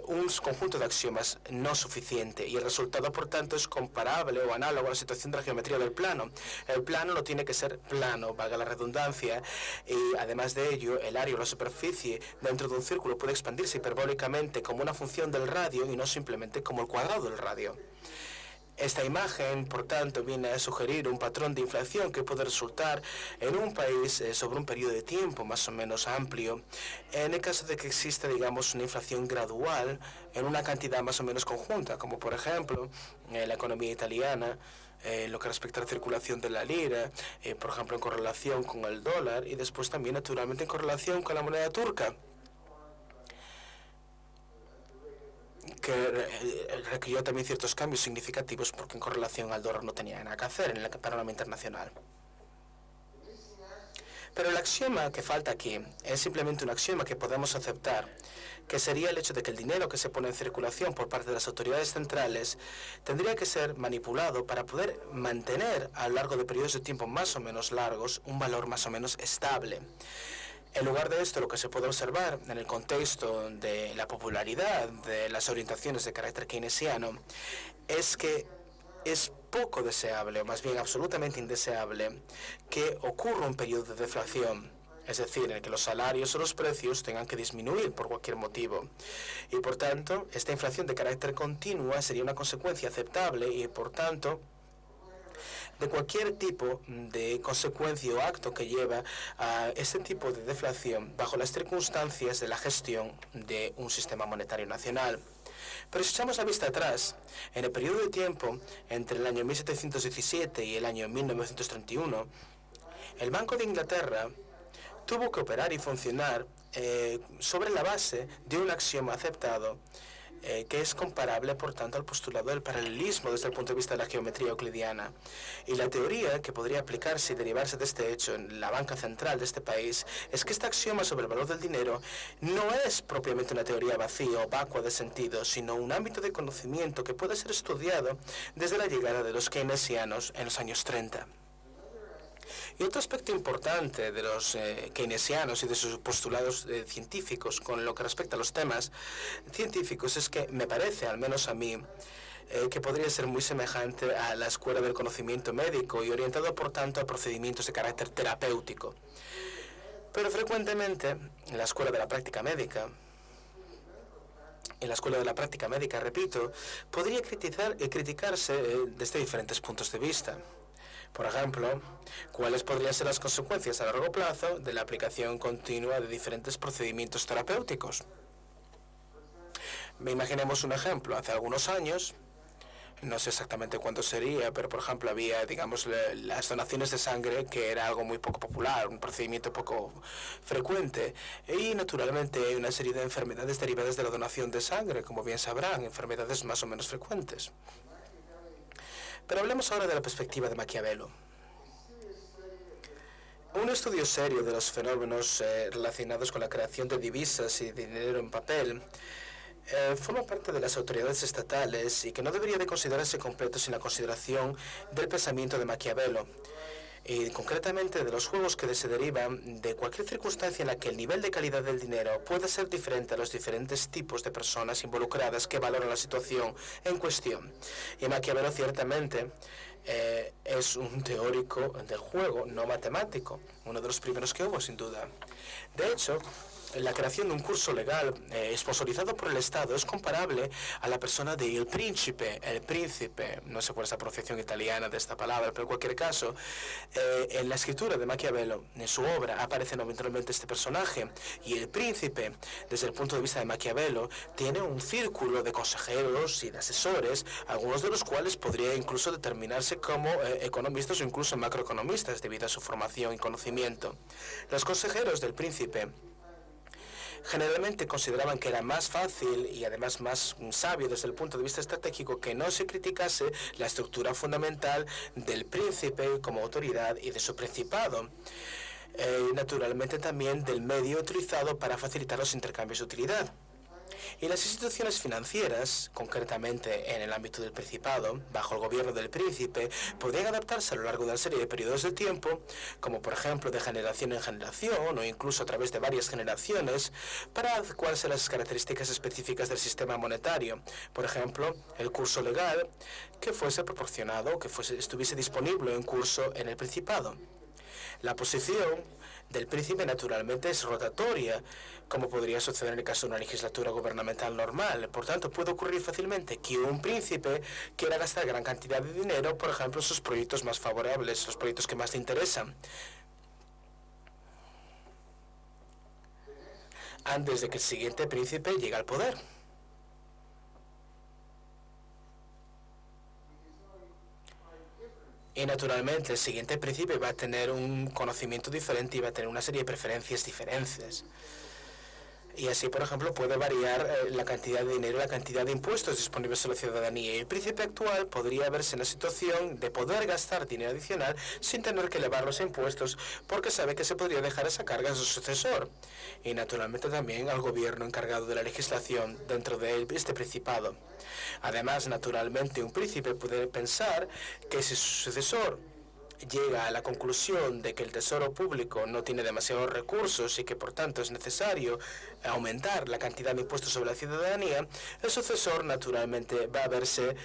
un conjunto de axiomas no suficiente, y el resultado, por tanto, es comparable o análogo a la situación de la geometría del plano. El plano no tiene que ser plano, valga la redundancia, y además de ello, el área o la superficie dentro de un círculo puede expandirse hiperbólicamente como una función del radio y no simplemente como el cuadrado del radio. Esta imagen, por tanto, viene a sugerir un patrón de inflación que puede resultar en un país sobre un periodo de tiempo más o menos amplio, en el caso de que exista, digamos, una inflación gradual en una cantidad más o menos conjunta, como por ejemplo la economía italiana, lo que respecta a la circulación de la lira, por ejemplo, en correlación con el dólar, y después también, naturalmente, en correlación con la moneda turca, que requirió también ciertos cambios significativos porque en correlación al dólar no tenía nada que hacer en el panorama internacional. Pero el axioma que falta aquí es simplemente un axioma que podemos aceptar, que sería el hecho de que el dinero que se pone en circulación por parte de las autoridades centrales tendría que ser manipulado para poder mantener a lo largo de periodos de tiempo más o menos largos un valor más o menos estable. En lugar de esto, lo que se puede observar en el contexto de la popularidad de las orientaciones de carácter keynesiano es que es poco deseable, o más bien absolutamente indeseable, que ocurra un periodo de deflación, es decir, en el que los salarios o los precios tengan que disminuir por cualquier motivo. Y por tanto, esta inflación de carácter continua sería una consecuencia aceptable y, por tanto, de cualquier tipo de consecuencia o acto que lleva a este tipo de deflación bajo las circunstancias de la gestión de un sistema monetario nacional. Pero si echamos la vista atrás, en el periodo de tiempo entre el año 1717 y el año 1931, el Banco de Inglaterra tuvo que operar y funcionar sobre la base de un axioma aceptado que es comparable, por tanto, al postulado del paralelismo desde el punto de vista de la geometría euclidiana. Y la teoría que podría aplicarse y derivarse de este hecho en la banca central de este país es que este axioma sobre el valor del dinero no es propiamente una teoría vacía o vacua de sentido, sino un ámbito de conocimiento que puede ser estudiado desde la llegada de los keynesianos en los años 30. Y otro aspecto importante de los keynesianos y de sus postulados científicos con lo que respecta a los temas científicos es que me parece, al menos a mí, que podría ser muy semejante a la escuela del conocimiento médico y orientado, por tanto, a procedimientos de carácter terapéutico. Pero frecuentemente, en la escuela de la práctica médica, repito, podría criticarse desde diferentes puntos de vista. Por ejemplo, ¿cuáles podrían ser las consecuencias a largo plazo de la aplicación continua de diferentes procedimientos terapéuticos? Imaginemos un ejemplo. Hace algunos años, no sé exactamente cuándo sería, pero por ejemplo había, digamos, las donaciones de sangre, que era algo muy poco popular, un procedimiento poco frecuente, y naturalmente hay una serie de enfermedades derivadas de la donación de sangre, como bien sabrán, enfermedades más o menos frecuentes. Pero hablemos ahora de la perspectiva de Maquiavelo. Un estudio serio de los fenómenos relacionados con la creación de divisas y de dinero en papel forma parte de las autoridades estatales y que no debería de considerarse completo sin la consideración del pensamiento de Maquiavelo, y concretamente de los juegos que se derivan de cualquier circunstancia en la que el nivel de calidad del dinero puede ser diferente a los diferentes tipos de personas involucradas que valoran la situación en cuestión. Y Maquiavelo ciertamente es un teórico del juego, no matemático, uno de los primeros que hubo, sin duda. De hecho, la creación de un curso legal sponsorizado por el Estado es comparable a la persona de el príncipe, no sé cuál es la pronunciación italiana de esta palabra, pero en cualquier caso, en la escritura de Maquiavelo, en su obra, aparece nominalmente este personaje, y el príncipe, desde el punto de vista de Maquiavelo, tiene un círculo de consejeros y de asesores, algunos de los cuales podría incluso determinarse como economistas o incluso macroeconomistas debido a su formación y conocimiento. Los consejeros del príncipe generalmente consideraban que era más fácil y además más sabio desde el punto de vista estratégico que no se criticase la estructura fundamental del príncipe como autoridad y de su principado. Naturalmente también del medio utilizado para facilitar los intercambios de utilidad. Y las instituciones financieras, concretamente en el ámbito del Principado, bajo el gobierno del príncipe, podrían adaptarse a lo largo de una serie de periodos de tiempo, como por ejemplo de generación en generación o incluso a través de varias generaciones, para adecuarse a las características específicas del sistema monetario. Por ejemplo, el curso legal que fuese proporcionado, que estuviese disponible en curso en el Principado. La posición del príncipe naturalmente es rotatoria, como podría suceder en el caso de una legislatura gubernamental normal. Por tanto, puede ocurrir fácilmente que un príncipe quiera gastar gran cantidad de dinero, por ejemplo, en sus proyectos más favorables, los proyectos que más le interesan, antes de que el siguiente príncipe llegue al poder. Y naturalmente el siguiente príncipe va a tener un conocimiento diferente y va a tener una serie de preferencias diferentes. Y así, por ejemplo, puede variar la cantidad de dinero, la cantidad de impuestos disponibles a la ciudadanía. Y el príncipe actual podría verse en la situación de poder gastar dinero adicional sin tener que elevar los impuestos, porque sabe que se podría dejar esa carga a su sucesor. Y naturalmente también al gobierno encargado de la legislación dentro de este principado. Además, naturalmente, un príncipe puede pensar que si su sucesor llega a la conclusión de que el tesoro público no tiene demasiados recursos y que por tanto es necesario aumentar la cantidad de impuestos sobre la ciudadanía, el sucesor naturalmente va a verse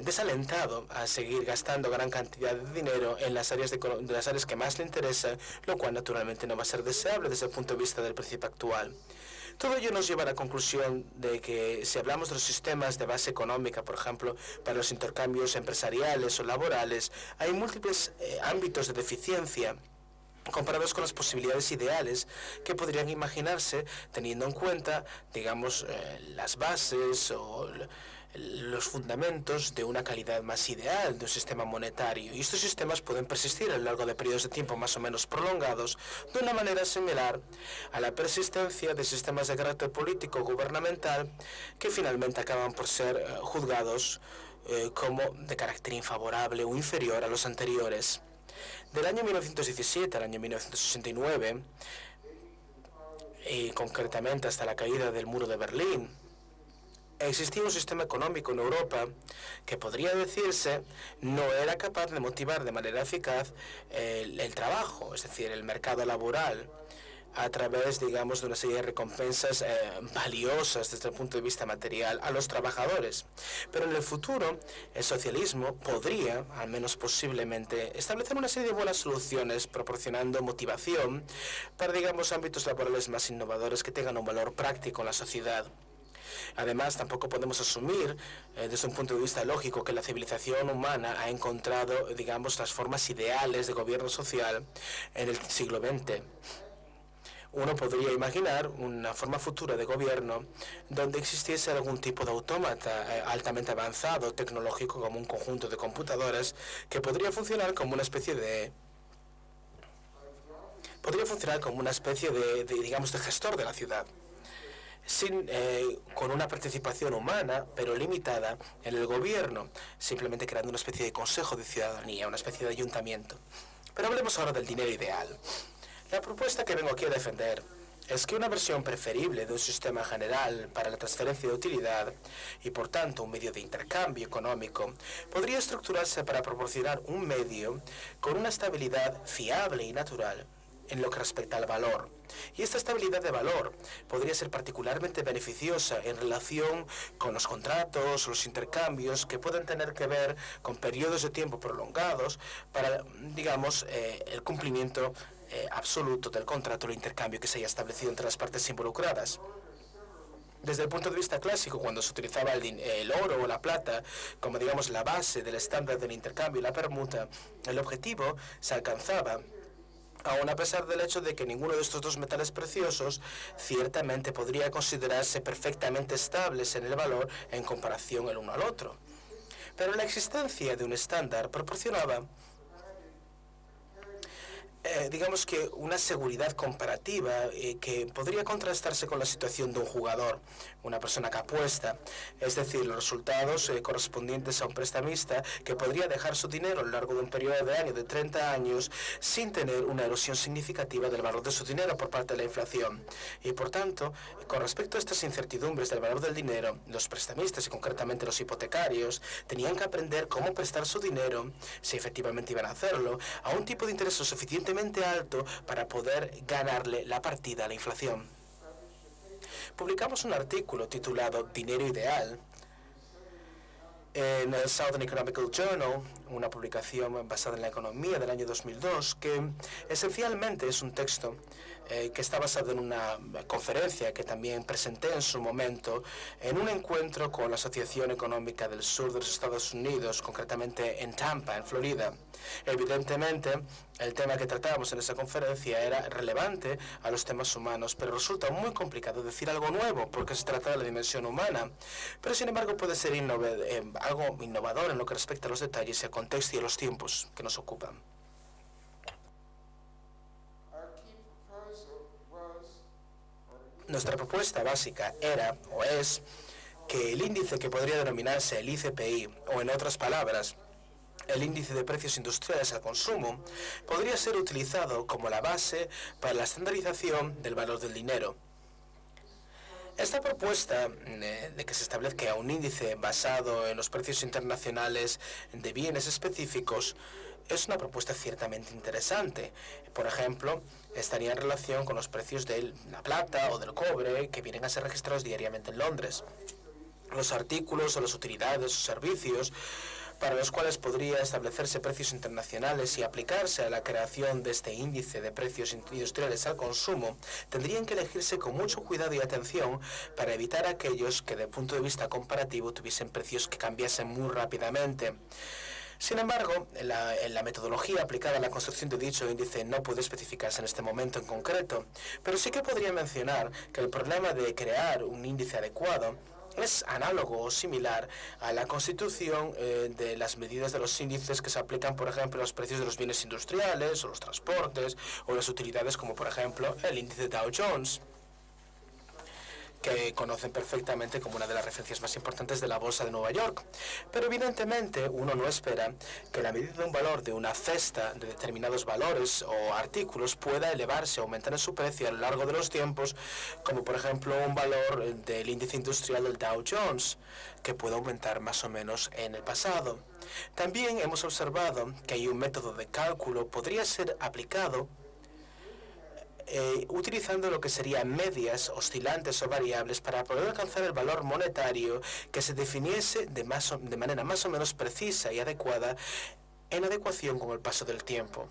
desalentado a seguir gastando gran cantidad de dinero en las áreas que más le interesan, lo cual naturalmente no va a ser deseable desde el punto de vista del príncipe actual. Todo ello nos lleva a la conclusión de que si hablamos de los sistemas de base económica, por ejemplo, para los intercambios empresariales o laborales, hay múltiples ámbitos de deficiencia comparados con las posibilidades ideales que podrían imaginarse teniendo en cuenta, digamos, las bases o los fundamentos de una calidad más ideal de un sistema monetario. Y estos sistemas pueden persistir a lo largo de periodos de tiempo más o menos prolongados de una manera similar a la persistencia de sistemas de carácter político gubernamental que finalmente acaban por ser juzgados como de carácter infavorable o inferior a los anteriores. Del año 1917 al año 1989, y concretamente hasta la caída del muro de Berlín, existía un sistema económico en Europa que podría decirse no era capaz de motivar de manera eficaz el trabajo, es decir, el mercado laboral, a través, digamos, de una serie de recompensas valiosas desde el punto de vista material a los trabajadores. Pero en el futuro, el socialismo podría, al menos posiblemente, establecer una serie de buenas soluciones proporcionando motivación para, digamos, ámbitos laborales más innovadores que tengan un valor práctico en la sociedad. Además, tampoco podemos asumir, desde un punto de vista lógico, que la civilización humana ha encontrado, digamos, las formas ideales de gobierno social en el siglo XX. Uno podría imaginar una forma futura de gobierno donde existiese algún tipo de autómata altamente avanzado, tecnológico, como un conjunto de computadoras que podría funcionar como una especie de digamos, de gestor de la ciudad, con una participación humana, pero limitada en el gobierno, simplemente creando una especie de consejo de ciudadanía, una especie de ayuntamiento. Pero hablemos ahora del dinero ideal. La propuesta que vengo aquí a defender es que una versión preferible de un sistema general para la transferencia de utilidad y, por tanto, un medio de intercambio económico podría estructurarse para proporcionar un medio con una estabilidad fiable y natural en lo que respecta al valor. Y esta estabilidad de valor podría ser particularmente beneficiosa en relación con los contratos o los intercambios que pueden tener que ver con periodos de tiempo prolongados para, digamos, el cumplimiento absoluto del contrato o el intercambio que se haya establecido entre las partes involucradas. Desde el punto de vista clásico, cuando se utilizaba el oro o la plata como, digamos, la base del estándar del intercambio y la permuta, el objetivo se alcanzaba aún a pesar del hecho de que ninguno de estos dos metales preciosos ciertamente podría considerarse perfectamente estables en el valor en comparación el uno al otro. Pero la existencia de un estándar proporcionaba digamos que una seguridad comparativa que podría contrastarse con la situación de un jugador, una persona que apuesta, es decir, los resultados correspondientes a un prestamista que podría dejar su dinero a lo largo de un periodo de años de 30 años sin tener una erosión significativa del valor de su dinero por parte de la inflación. Y por tanto, con respecto a estas incertidumbres del valor del dinero, los prestamistas y concretamente los hipotecarios tenían que aprender cómo prestar su dinero, si efectivamente iban a hacerlo, a un tipo de interés lo suficientemente alto para poder ganarle la partida a la inflación. Publicamos un artículo titulado Dinero Ideal en el Southern Economical Journal, una publicación basada en la economía del año 2002, que esencialmente es un texto que está basado en una conferencia que también presenté en su momento en un encuentro con la Asociación Económica del Sur de los Estados Unidos, concretamente en Tampa, en Florida. Evidentemente, el tema que tratábamos en esa conferencia era relevante a los temas humanos, pero resulta muy complicado decir algo nuevo porque se trata de la dimensión humana. Pero sin embargo puede ser algo innovador en lo que respecta a los detalles y al contexto y a los tiempos que nos ocupan. Nuestra propuesta básica era, o es, que el índice que podría denominarse el ICPI, o en otras palabras, el índice de precios industriales al consumo, podría ser utilizado como la base para la estandarización del valor del dinero. Esta propuesta de que se establezca un índice basado en los precios internacionales de bienes específicos es una propuesta ciertamente interesante. Por ejemplo, estaría en relación con los precios de la plata o del cobre que vienen a ser registrados diariamente en Londres. Los artículos o las utilidades o servicios para los cuales podría establecerse precios internacionales y aplicarse a la creación de este índice de precios industriales al consumo, tendrían que elegirse con mucho cuidado y atención para evitar aquellos que, desde el punto de vista comparativo, tuviesen precios que cambiasen muy rápidamente. Sin embargo, la metodología aplicada a la construcción de dicho índice no puede especificarse en este momento en concreto, pero sí que podría mencionar que el problema de crear un índice adecuado es análogo o similar a la constitución de las medidas de los índices que se aplican, por ejemplo, a los precios de los bienes industriales o los transportes o las utilidades como, por ejemplo, el índice Dow Jones, que conocen perfectamente como una de las referencias más importantes de la Bolsa de Nueva York. Pero evidentemente uno no espera que la medida de un valor de una cesta de determinados valores o artículos pueda elevarse o aumentar en su precio a lo largo de los tiempos, como por ejemplo un valor del índice industrial del Dow Jones, que puede aumentar más o menos en el pasado. También hemos observado que hay un método de cálculo podría ser aplicado utilizando lo que serían medias, oscilantes o variables para poder alcanzar el valor monetario que se definiese de manera más o menos precisa y adecuada en adecuación con el paso del tiempo.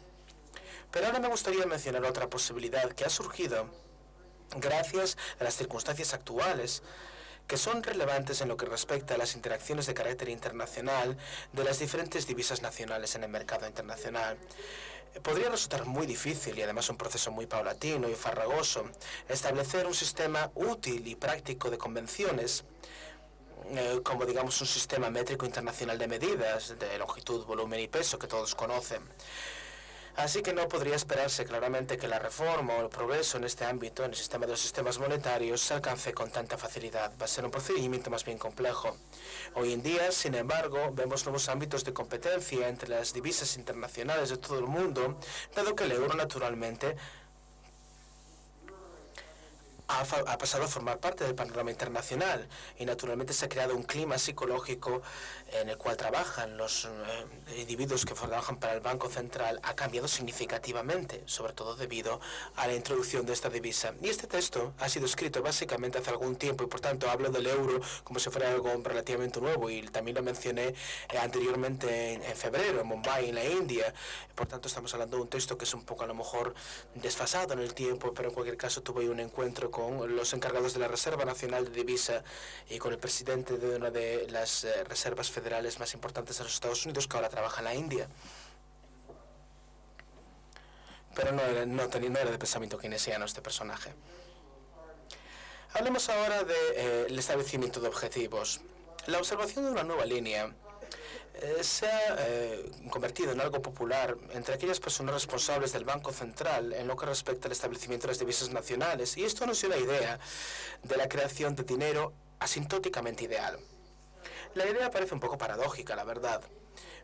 Pero ahora me gustaría mencionar otra posibilidad que ha surgido gracias a las circunstancias actuales, que son relevantes en lo que respecta a las interacciones de carácter internacional de las diferentes divisas nacionales en el mercado internacional. Podría resultar muy difícil y además un proceso muy paulatino y farragoso establecer un sistema útil y práctico de convenciones como digamos un sistema métrico internacional de medidas de longitud, volumen y peso que todos conocen. Así que no podría esperarse claramente que la reforma o el progreso en este ámbito, en el sistema de los sistemas monetarios, se alcance con tanta facilidad. Va a ser un procedimiento más bien complejo. Hoy en día, sin embargo, vemos nuevos ámbitos de competencia entre las divisas internacionales de todo el mundo, dado que el euro naturalmente ha pasado a formar parte del panorama internacional y naturalmente se ha creado un clima psicológico en el cual trabajan los individuos que trabajan para el Banco Central ha cambiado significativamente, sobre todo debido a la introducción de esta divisa. Y este texto ha sido escrito básicamente hace algún tiempo y por tanto hablo del euro como si fuera algo relativamente nuevo y también lo mencioné anteriormente en febrero en Mumbai, en la India. Por tanto estamos hablando de un texto que es un poco a lo mejor desfasado en el tiempo, pero en cualquier caso tuve un encuentro con los encargados de la Reserva Nacional de Divisa y con el presidente de una de las reservas federales más importantes de los Estados Unidos, que ahora trabaja en la India. Pero no era de pensamiento keynesiano este personaje. Hablemos ahora del establecimiento de objetivos. La observación de una nueva línea se ha convertido en algo popular entre aquellas personas responsables del Banco Central en lo que respecta al establecimiento de las divisas nacionales, y esto nos dio la idea de la creación de dinero asintóticamente ideal. La idea parece un poco paradójica, la verdad,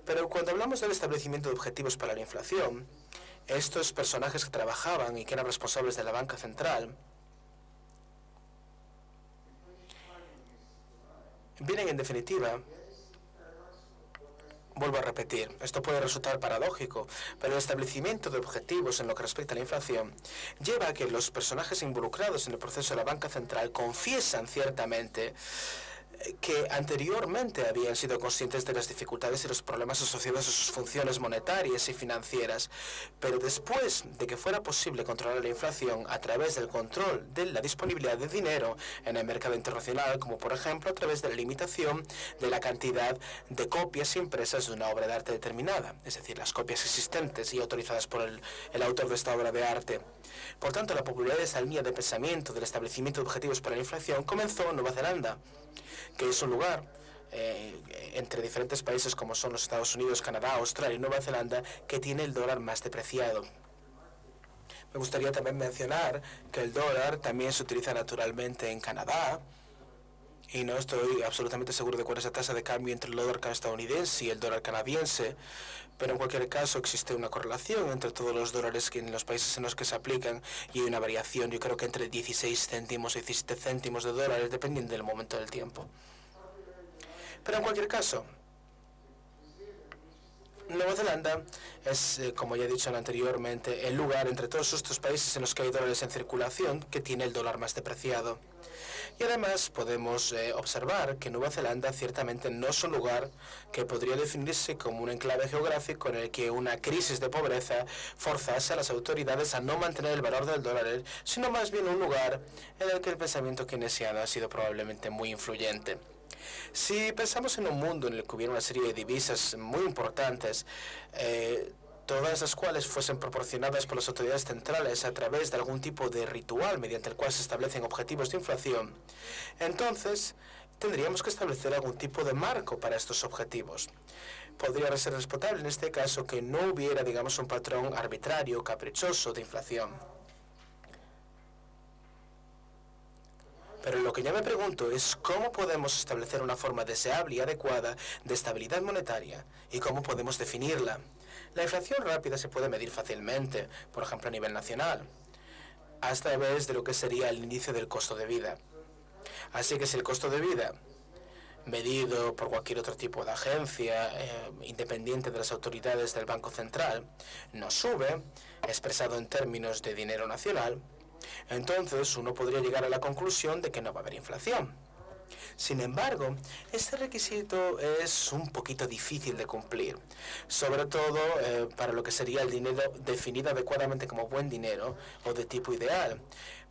pero cuando hablamos del establecimiento de objetivos para la inflación, estos personajes que trabajaban y que eran responsables de la banca central vienen, en definitiva, vuelvo a repetir, esto puede resultar paradójico, pero el establecimiento de objetivos en lo que respecta a la inflación lleva a que los personajes involucrados en el proceso de la banca central confiesan ciertamente que anteriormente habían sido conscientes de las dificultades y los problemas asociados a sus funciones monetarias y financieras, pero después de que fuera posible controlar la inflación a través del control de la disponibilidad de dinero en el mercado internacional, como por ejemplo a través de la limitación de la cantidad de copias impresas de una obra de arte determinada, es decir, las copias existentes y autorizadas por el autor de esta obra de arte. Por tanto, la popularidad de esta línea de pensamiento del establecimiento de objetivos para la inflación comenzó en Nueva Zelanda, que es un lugar entre diferentes países como son los Estados Unidos, Canadá, Australia y Nueva Zelanda, que tiene el dólar más depreciado. Me gustaría también mencionar que el dólar también se utiliza naturalmente en Canadá, y no estoy absolutamente seguro de cuál es la tasa de cambio entre el dólar estadounidense y el dólar canadiense, pero en cualquier caso existe una correlación entre todos los dólares que en los países en los que se aplican, y hay una variación, yo creo que entre 16 céntimos y 17 céntimos de dólares, dependiendo del momento del tiempo. Pero en cualquier caso, Nueva Zelanda es, como ya he dicho anteriormente, el lugar entre todos estos países en los que hay dólares en circulación que tiene el dólar más depreciado. Y además podemos observar que Nueva Zelanda ciertamente no es un lugar que podría definirse como un enclave geográfico en el que una crisis de pobreza forzase a las autoridades a no mantener el valor del dólar, sino más bien un lugar en el que el pensamiento keynesiano ha sido probablemente muy influyente. Si pensamos en un mundo en el que hubiera una serie de divisas muy importantes, todas las cuales fuesen proporcionadas por las autoridades centrales a través de algún tipo de ritual mediante el cual se establecen objetivos de inflación, entonces tendríamos que establecer algún tipo de marco para estos objetivos. Podría ser respetable en este caso que no hubiera, digamos, un patrón arbitrario, caprichoso de inflación. Pero lo que yo me pregunto es cómo podemos establecer una forma deseable y adecuada de estabilidad monetaria y cómo podemos definirla. La inflación rápida se puede medir fácilmente, por ejemplo a nivel nacional, a través de lo que sería el índice del costo de vida. Así que si el costo de vida, medido por cualquier otro tipo de agencia independiente de las autoridades del Banco Central, no sube, expresado en términos de dinero nacional, entonces uno podría llegar a la conclusión de que no va a haber inflación. Sin embargo, este requisito es un poquito difícil de cumplir, sobre todo para lo que sería el dinero definido adecuadamente como buen dinero o de tipo ideal,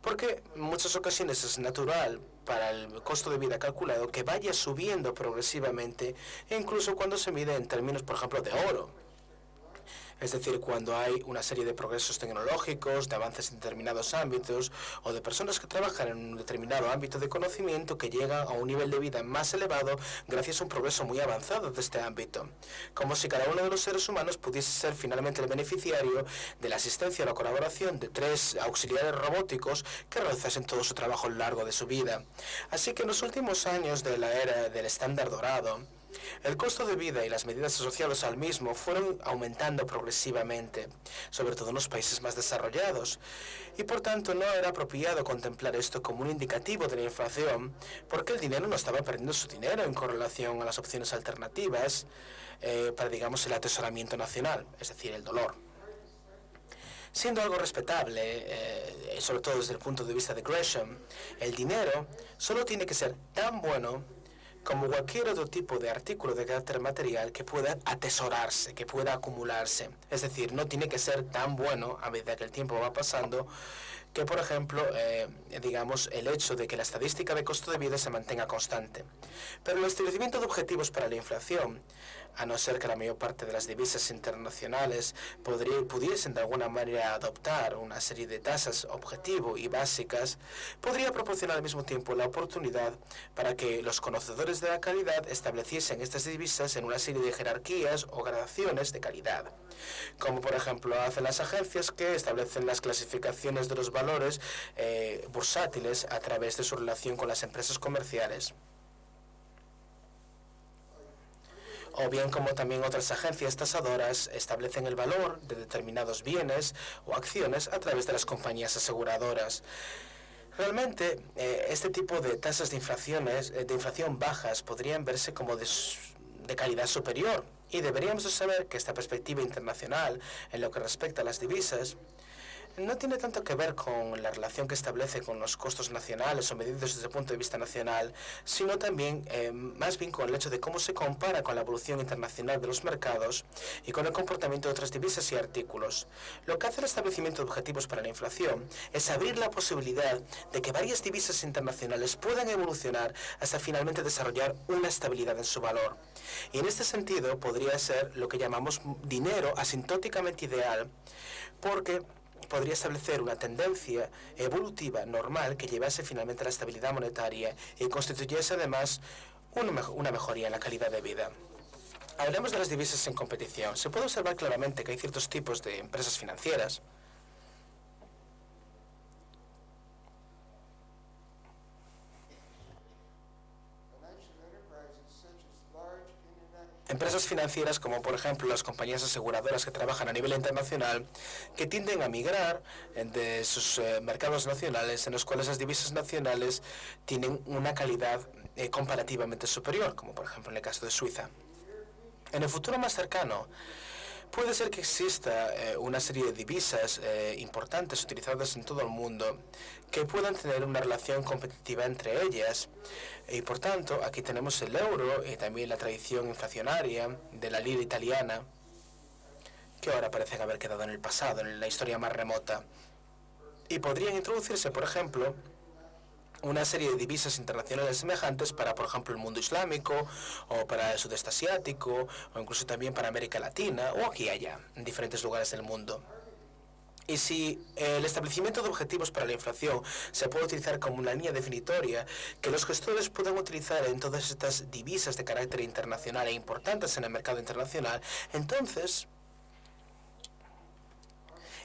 porque en muchas ocasiones es natural para el costo de vida calculado que vaya subiendo progresivamente, incluso cuando se mide en términos, por ejemplo, de oro. Es decir, cuando hay una serie de progresos tecnológicos, de avances en determinados ámbitos, o de personas que trabajan en un determinado ámbito de conocimiento que llegan a un nivel de vida más elevado gracias a un progreso muy avanzado de este ámbito. Como si cada uno de los seres humanos pudiese ser finalmente el beneficiario de la asistencia o la colaboración de 3 auxiliares robóticos que realizasen todo su trabajo a lo largo de su vida. Así que en los últimos años de la era del estándar dorado, el costo de vida y las medidas asociadas al mismo fueron aumentando progresivamente, sobre todo en los países más desarrollados, y por tanto no era apropiado contemplar esto como un indicativo de la inflación, porque el dinero no estaba perdiendo su dinero en correlación a las opciones alternativas para, digamos, el atesoramiento nacional, es decir, el dolor. Siendo algo respetable, sobre todo desde el punto de vista de Gresham, el dinero solo tiene que ser tan bueno como cualquier otro tipo de artículo de carácter material que pueda atesorarse, que pueda acumularse. Es decir, no tiene que ser tan bueno a medida que el tiempo va pasando que, por ejemplo, digamos, el hecho de que la estadística de costo de vida se mantenga constante. Pero el establecimiento de objetivos para la inflación, a no ser que la mayor parte de las divisas internacionales pudiesen de alguna manera adoptar una serie de tasas objetivo y básicas, podría proporcionar al mismo tiempo la oportunidad para que los conocedores de la calidad estableciesen estas divisas en una serie de jerarquías o gradaciones de calidad, como por ejemplo hacen las agencias que establecen las clasificaciones de los valores bursátiles a través de su relación con las empresas comerciales. O bien como también otras agencias tasadoras establecen el valor de determinados bienes o acciones a través de las compañías aseguradoras. Realmente, este tipo de tasas de inflación bajas podrían verse como de calidad superior, y deberíamos de saber que esta perspectiva internacional en lo que respecta a las divisas no tiene tanto que ver con la relación que establece con los costos nacionales o medidos desde el punto de vista nacional, sino también más bien con el hecho de cómo se compara con la evolución internacional de los mercados y con el comportamiento de otras divisas y artículos. Lo que hace el establecimiento de objetivos para la inflación es abrir la posibilidad de que varias divisas internacionales puedan evolucionar hasta finalmente desarrollar una estabilidad en su valor. Y en este sentido podría ser lo que llamamos dinero asintóticamente ideal, porque podría establecer una tendencia evolutiva normal que llevase finalmente a la estabilidad monetaria y constituyese además una mejoría en la calidad de vida. Hablemos de las divisas en competición. Se puede observar claramente que hay ciertos tipos de empresas financieras como por ejemplo las compañías aseguradoras que trabajan a nivel internacional, que tienden a migrar de sus mercados nacionales en los cuales las divisas nacionales tienen una calidad comparativamente superior, como por ejemplo en el caso de Suiza. En el futuro más cercano, puede ser que exista una serie de divisas importantes utilizadas en todo el mundo que puedan tener una relación competitiva entre ellas. Y por tanto, aquí tenemos el euro y también la tradición inflacionaria de la lira italiana, que ahora parecen haber quedado en el pasado, en la historia más remota. Y podrían introducirse, por ejemplo, una serie de divisas internacionales semejantes para, por ejemplo, el mundo islámico, o para el sudeste asiático, o incluso también para América Latina, o aquí y allá, en diferentes lugares del mundo. Y si el establecimiento de objetivos para la inflación se puede utilizar como una línea definitoria que los gestores puedan utilizar en todas estas divisas de carácter internacional e importantes en el mercado internacional, entonces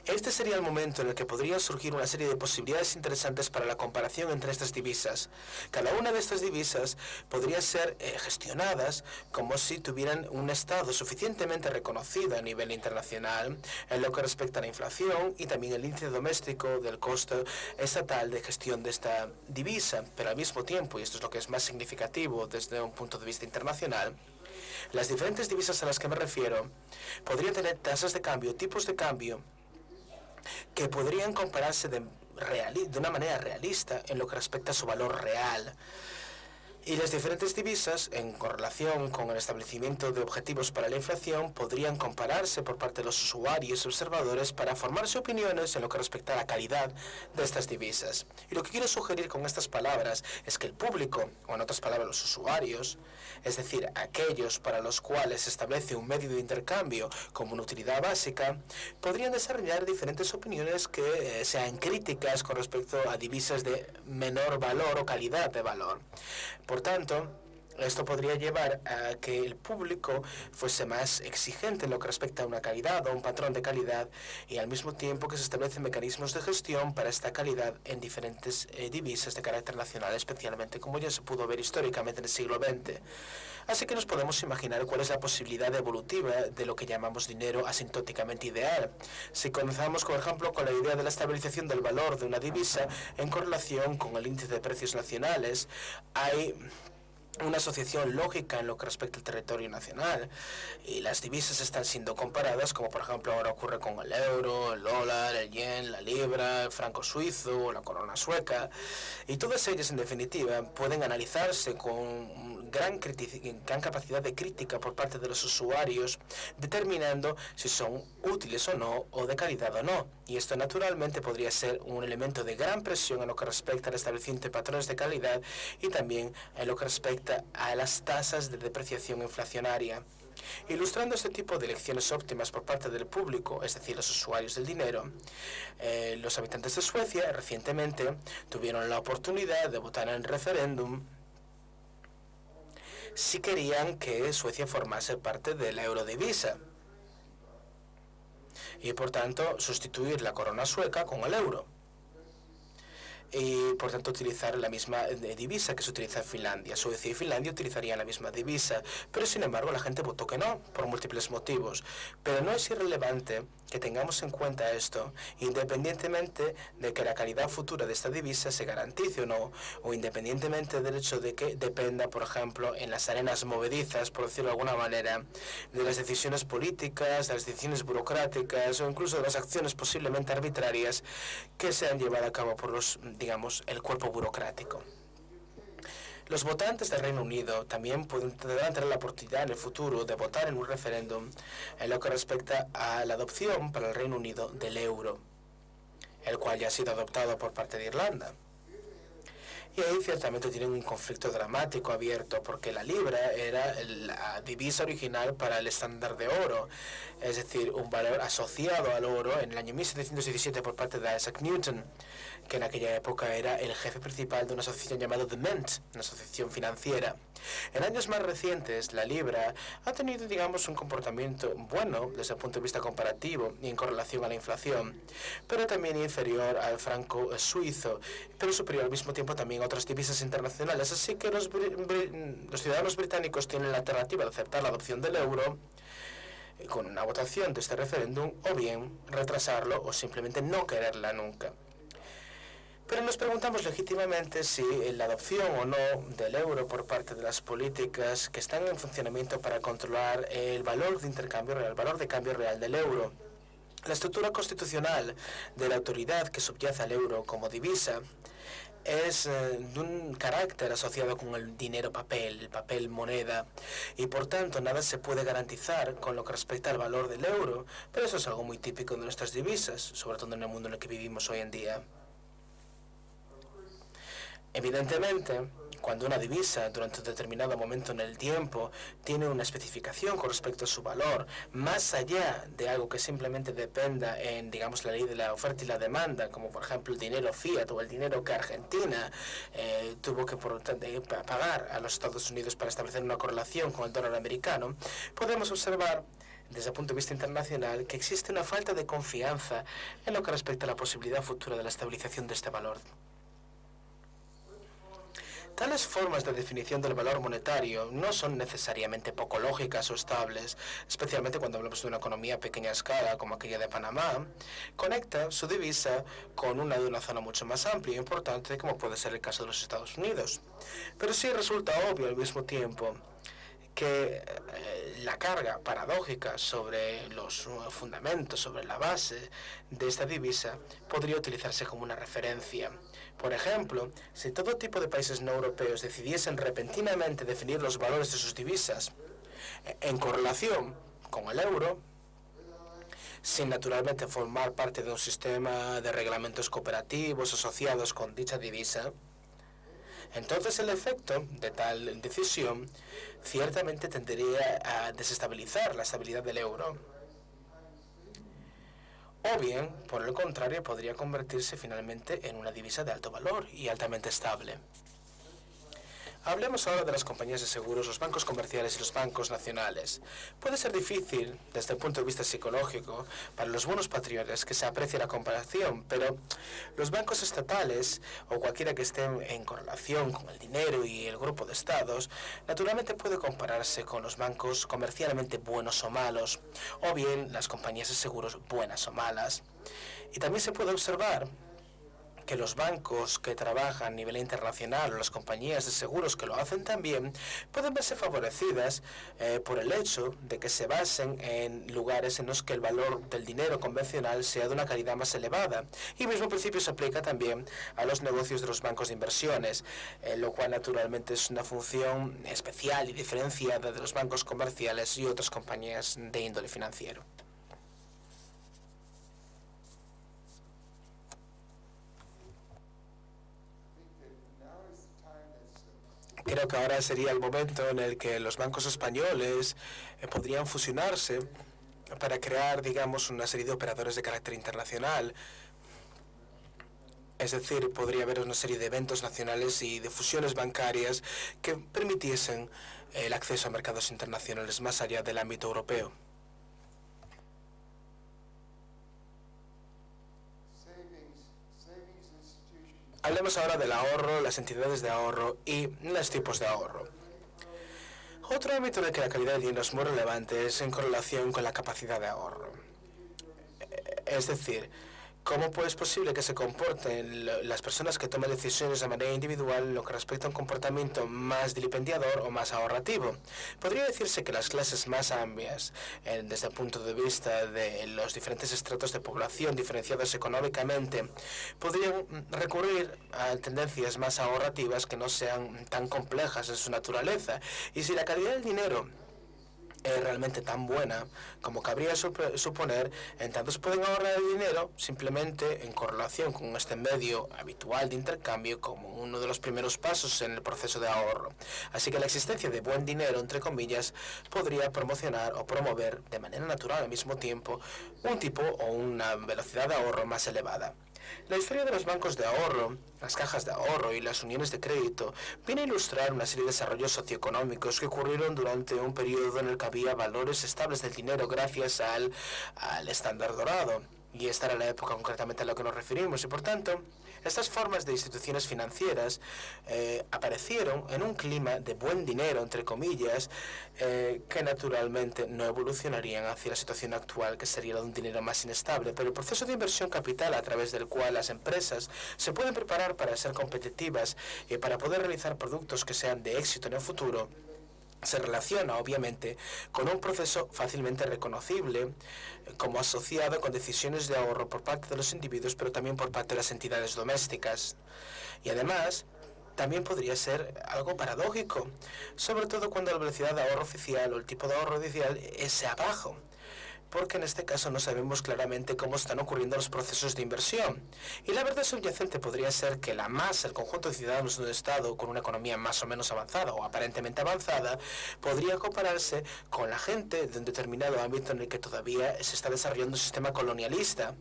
este sería el momento en el que podría surgir una serie de posibilidades interesantes para la comparación entre estas divisas. Cada una de estas divisas podría ser gestionadas como si tuvieran un estado suficientemente reconocido a nivel internacional en lo que respecta a la inflación y también el índice doméstico del costo estatal de gestión de esta divisa. Pero al mismo tiempo, y esto es lo que es más significativo desde un punto de vista internacional, las diferentes divisas a las que me refiero podrían tener tasas de cambio, tipos de cambio, que podrían compararse de una manera realista en lo que respecta a su valor real. Y las diferentes divisas, en correlación con el establecimiento de objetivos para la inflación, podrían compararse por parte de los usuarios y observadores para formarse opiniones en lo que respecta a la calidad de estas divisas. Y lo que quiero sugerir con estas palabras es que el público, o en otras palabras los usuarios, es decir, aquellos para los cuales se establece un medio de intercambio como una utilidad básica, podrían desarrollar diferentes opiniones que sean críticas con respecto a divisas de menor valor o calidad de valor. Por tanto, esto podría llevar a que el público fuese más exigente en lo que respecta a una calidad o un patrón de calidad, y al mismo tiempo que se establecen mecanismos de gestión para esta calidad en diferentes divisas de carácter nacional, especialmente como ya se pudo ver históricamente en el siglo XX. Así que nos podemos imaginar cuál es la posibilidad evolutiva de lo que llamamos dinero asintóticamente ideal. Si comenzamos, por ejemplo, con la idea de la estabilización del valor de una divisa en correlación con el índice de precios nacionales, hay una asociación lógica en lo que respecta al territorio nacional, y las divisas están siendo comparadas, como por ejemplo ahora ocurre con el euro, el dólar, el yen, la libra, el franco suizo, la corona sueca, y todas ellas en definitiva pueden analizarse con gran capacidad de crítica por parte de los usuarios, determinando si son útiles o no, o de calidad o no. y esto naturalmente podría ser un elemento de gran presión en lo que respecta al establecimiento de patrones de calidad y también en lo que respecta a las tasas de depreciación inflacionaria. Ilustrando este tipo de elecciones óptimas por parte del público, es decir, los usuarios del dinero, los habitantes de Suecia recientemente tuvieron la oportunidad de votar en referéndum si querían que Suecia formase parte de la eurodivisa y, por tanto, sustituir la corona sueca con el euro y, por tanto, utilizar la misma divisa que se utiliza en Finlandia. Suecia y Finlandia utilizarían la misma divisa, pero, sin embargo, la gente votó que no, por múltiples motivos. Pero no es irrelevante que tengamos en cuenta esto, independientemente de que la calidad futura de esta divisa se garantice o no, o independientemente del hecho de que dependa, por ejemplo, en las arenas movedizas, por decirlo de alguna manera, de las decisiones políticas, de las decisiones burocráticas o incluso de las acciones posiblemente arbitrarias que se han llevado a cabo por los, digamos, el cuerpo burocrático. Los votantes del Reino Unido también podrán tener la oportunidad en el futuro de votar en un referéndum en lo que respecta a la adopción para el Reino Unido del euro, el cual ya ha sido adoptado por parte de Irlanda. Y ahí ciertamente tienen un conflicto dramático abierto, porque la libra era la divisa original para el estándar de oro, es decir, un valor asociado al oro en el año 1717 por parte de Isaac Newton, que en aquella época era el jefe principal de una asociación llamada The Mint, una asociación financiera. En años más recientes, la libra ha tenido, digamos, un comportamiento bueno desde el punto de vista comparativo y en correlación a la inflación, pero también inferior al franco suizo, pero superior al mismo tiempo también a otras divisas internacionales. Así que los ciudadanos británicos tienen la alternativa de aceptar la adopción del euro con una votación de este referéndum, o bien retrasarlo o simplemente no quererla nunca. Pero nos preguntamos legítimamente si la adopción o no del euro por parte de las políticas que están en funcionamiento para controlar el valor de intercambio real, el valor de cambio real del euro, la estructura constitucional de la autoridad que subyace al euro como divisa, es de un carácter asociado con el dinero papel, el papel moneda, y por tanto nada se puede garantizar con lo que respecta al valor del euro, pero eso es algo muy típico de nuestras divisas, sobre todo en el mundo en el que vivimos hoy en día. Evidentemente, cuando una divisa durante un determinado momento en el tiempo tiene una especificación con respecto a su valor, más allá de algo que simplemente dependa en, digamos, la ley de la oferta y la demanda, como por ejemplo el dinero fiat o el dinero que Argentina tuvo que pagar a los Estados Unidos para establecer una correlación con el dólar americano, podemos observar desde el punto de vista internacional que existe una falta de confianza en lo que respecta a la posibilidad futura de la estabilización de este valor. Tales formas de definición del valor monetario no son necesariamente poco lógicas o estables, especialmente cuando hablamos de una economía a pequeña escala como aquella de Panamá. Conecta su divisa con una de una zona mucho más amplia e importante como puede ser el caso de los Estados Unidos. Pero sí resulta obvio al mismo tiempo que la carga paradójica sobre los fundamentos, sobre la base de esta divisa, podría utilizarse como una referencia. Por ejemplo, si todo tipo de países no europeos decidiesen repentinamente definir los valores de sus divisas en correlación con el euro, sin naturalmente formar parte de un sistema de reglamentos cooperativos asociados con dicha divisa, entonces el efecto de tal decisión ciertamente tendería a desestabilizar la estabilidad del euro. O bien, por el contrario, podría convertirse finalmente en una divisa de alto valor y altamente estable. Hablemos ahora de las compañías de seguros, los bancos comerciales y los bancos nacionales. Puede ser difícil, desde el punto de vista psicológico, para los buenos patriotas que se aprecie la comparación, pero los bancos estatales, o cualquiera que esté en correlación con el dinero y el grupo de estados, naturalmente puede compararse con los bancos comercialmente buenos o malos, o bien las compañías de seguros buenas o malas. Y también se puede observar que los bancos que trabajan a nivel internacional o las compañías de seguros que lo hacen también pueden verse favorecidas por el hecho de que se basen en lugares en los que el valor del dinero convencional sea de una calidad más elevada. Y el mismo principio se aplica también a los negocios de los bancos de inversiones, lo cual naturalmente es una función especial y diferenciada de los bancos comerciales y otras compañías de índole financiero. creo que ahora sería el momento en el que los bancos españoles podrían fusionarse para crear, digamos, una serie de operadores de carácter internacional. Es decir, podría haber una serie de eventos nacionales y de fusiones bancarias que permitiesen el acceso a mercados internacionales más allá del ámbito europeo. Hablemos ahora del ahorro, las entidades de ahorro y los tipos de ahorro. Otro ámbito en el que la calidad del dinero es muy relevante es en correlación con la capacidad de ahorro. Es decir, ¿cómo es posible que se comporten las personas que toman decisiones de manera individual en lo que respecta a un comportamiento más vilipendiador o más ahorrativo? Podría decirse que las clases más amplias, desde el punto de vista de los diferentes estratos de población diferenciados económicamente, podrían recurrir a tendencias más ahorrativas que no sean tan complejas en su naturaleza. Y si la calidad del dinero es realmente tan buena como cabría suponer, entonces pueden ahorrar el dinero simplemente en correlación con este medio habitual de intercambio como uno de los primeros pasos en el proceso de ahorro. Así que la existencia de buen dinero, entre comillas, podría promocionar o promover de manera natural al mismo tiempo un tipo o una velocidad de ahorro más elevada. La historia de los bancos de ahorro, las cajas de ahorro y las uniones de crédito viene a ilustrar una serie de desarrollos socioeconómicos que ocurrieron durante un periodo en el que había valores estables del dinero gracias al estándar dorado. Y esta era la época concretamente a la que nos referimos. Y por tanto, estas formas de instituciones financieras aparecieron en un clima de buen dinero, entre comillas, que naturalmente no evolucionarían hacia la situación actual, que sería la de un dinero más inestable. Pero el proceso de inversión capital a través del cual las empresas se pueden preparar para ser competitivas y para poder realizar productos que sean de éxito en el futuro, se relaciona, obviamente, con un proceso fácilmente reconocible como asociado con decisiones de ahorro por parte de los individuos, pero también por parte de las entidades domésticas. Y además, también podría ser algo paradójico, sobre todo cuando la velocidad de ahorro oficial o el tipo de ahorro oficial es bajo, porque en este caso no sabemos claramente cómo están ocurriendo los procesos de inversión. Y la verdad subyacente podría ser que la masa, el conjunto de ciudadanos de un Estado con una economía más o menos avanzada o aparentemente avanzada, podría compararse con la gente de un determinado ámbito en el que todavía se está desarrollando un sistema colonialista.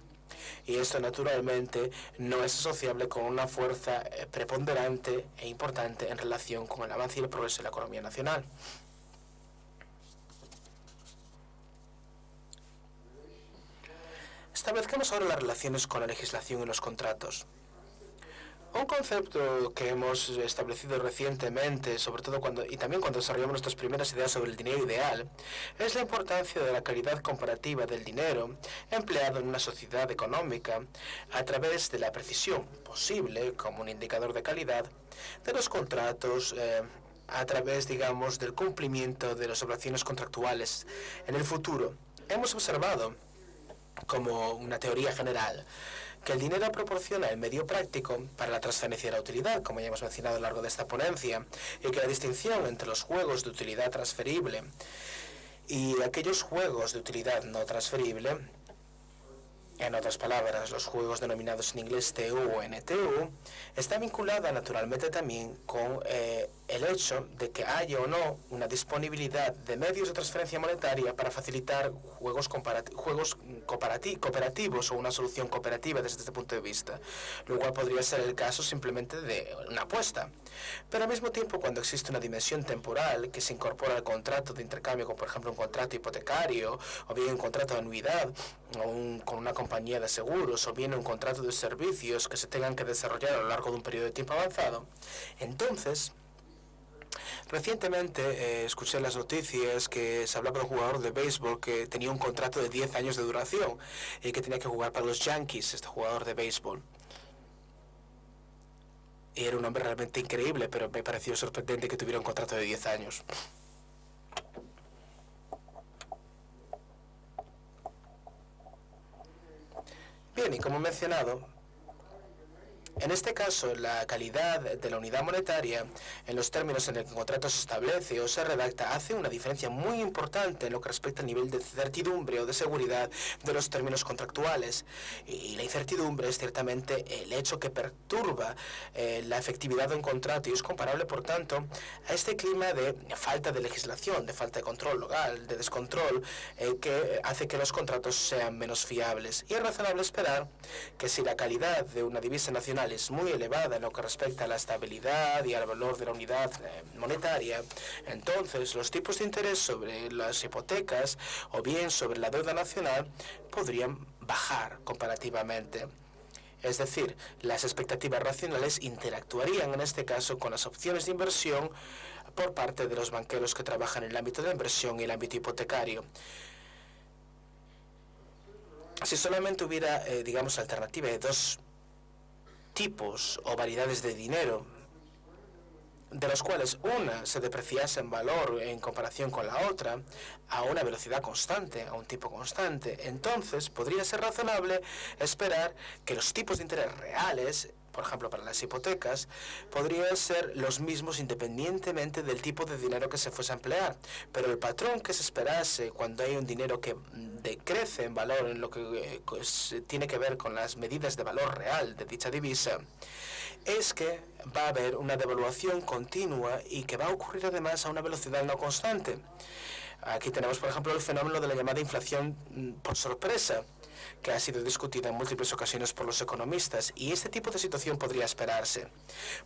Y esto naturalmente no es asociable con una fuerza preponderante e importante en relación con el avance y el progreso de la economía nacional. Establezcamos ahora las relaciones con la legislación y los contratos. Un concepto que hemos establecido recientemente, sobre todo y también cuando desarrollamos nuestras primeras ideas sobre el dinero ideal, es la importancia de la calidad comparativa del dinero empleado en una sociedad económica a través de la precisión posible como un indicador de calidad de los contratos, a través, digamos, del cumplimiento de las obligaciones contractuales en el futuro. Hemos observado como una teoría general que el dinero proporciona el medio práctico para la transferencia de la utilidad, como ya hemos mencionado a lo largo de esta ponencia, y que la distinción entre los juegos de utilidad transferible y aquellos juegos de utilidad no transferible, en otras palabras, los juegos denominados en inglés TU o NTU, está vinculada naturalmente también con el hecho de que haya o no una disponibilidad de medios de transferencia monetaria para facilitar juegos cooperativos o una solución cooperativa desde este punto de vista, lo cual podría ser el caso simplemente de una apuesta. Pero al mismo tiempo, cuando existe una dimensión temporal que se incorpora al contrato de intercambio, como por ejemplo un contrato hipotecario, o bien un contrato de anuidad, con una compañía de seguros, o bien un contrato de servicios que se tengan que desarrollar a lo largo de un periodo de tiempo avanzado, entonces, recientemente escuché en las noticias que se hablaba de un jugador de béisbol que tenía un contrato de 10 años de duración y que tenía que jugar para los Yankees, este jugador de béisbol. Y era un hombre realmente increíble, pero me pareció sorprendente que tuviera un contrato de 10 años. Bien, y como he mencionado, En este caso, la calidad de la unidad monetaria, en los términos en el que el contrato se establece o se redacta, hace una diferencia muy importante en lo que respecta al nivel de certidumbre o de seguridad de los términos contractuales. Y la incertidumbre es ciertamente el hecho que perturba la efectividad de un contrato y es comparable, por tanto, a este clima de falta de legislación, de falta de control legal, de descontrol, que hace que los contratos sean menos fiables. Y es razonable esperar que si la calidad de una divisa nacional es muy elevada en lo que respecta a la estabilidad y al valor de la unidad monetaria, entonces los tipos de interés sobre las hipotecas o bien sobre la deuda nacional podrían bajar comparativamente. Es decir, las expectativas racionales interactuarían en este caso con las opciones de inversión por parte de los banqueros que trabajan en el ámbito de inversión y el ámbito hipotecario. Si solamente hubiera, digamos, alternativa de dos tipos o variedades de dinero, de los cuales una se depreciase en valor en comparación con la otra a una velocidad constante, a un tipo constante, entonces podría ser razonable esperar que los tipos de interés reales, por ejemplo para las hipotecas, podrían ser los mismos independientemente del tipo de dinero que se fuese a emplear. Pero el patrón que se esperase cuando hay un dinero que decrece en valor en lo que tiene que ver con las medidas de valor real de dicha divisa, es que va a haber una devaluación continua y que va a ocurrir además a una velocidad no constante. Aquí tenemos, por ejemplo, el fenómeno de la llamada inflación por sorpresa, que ha sido discutida en múltiples ocasiones por los economistas, y este tipo de situación podría esperarse.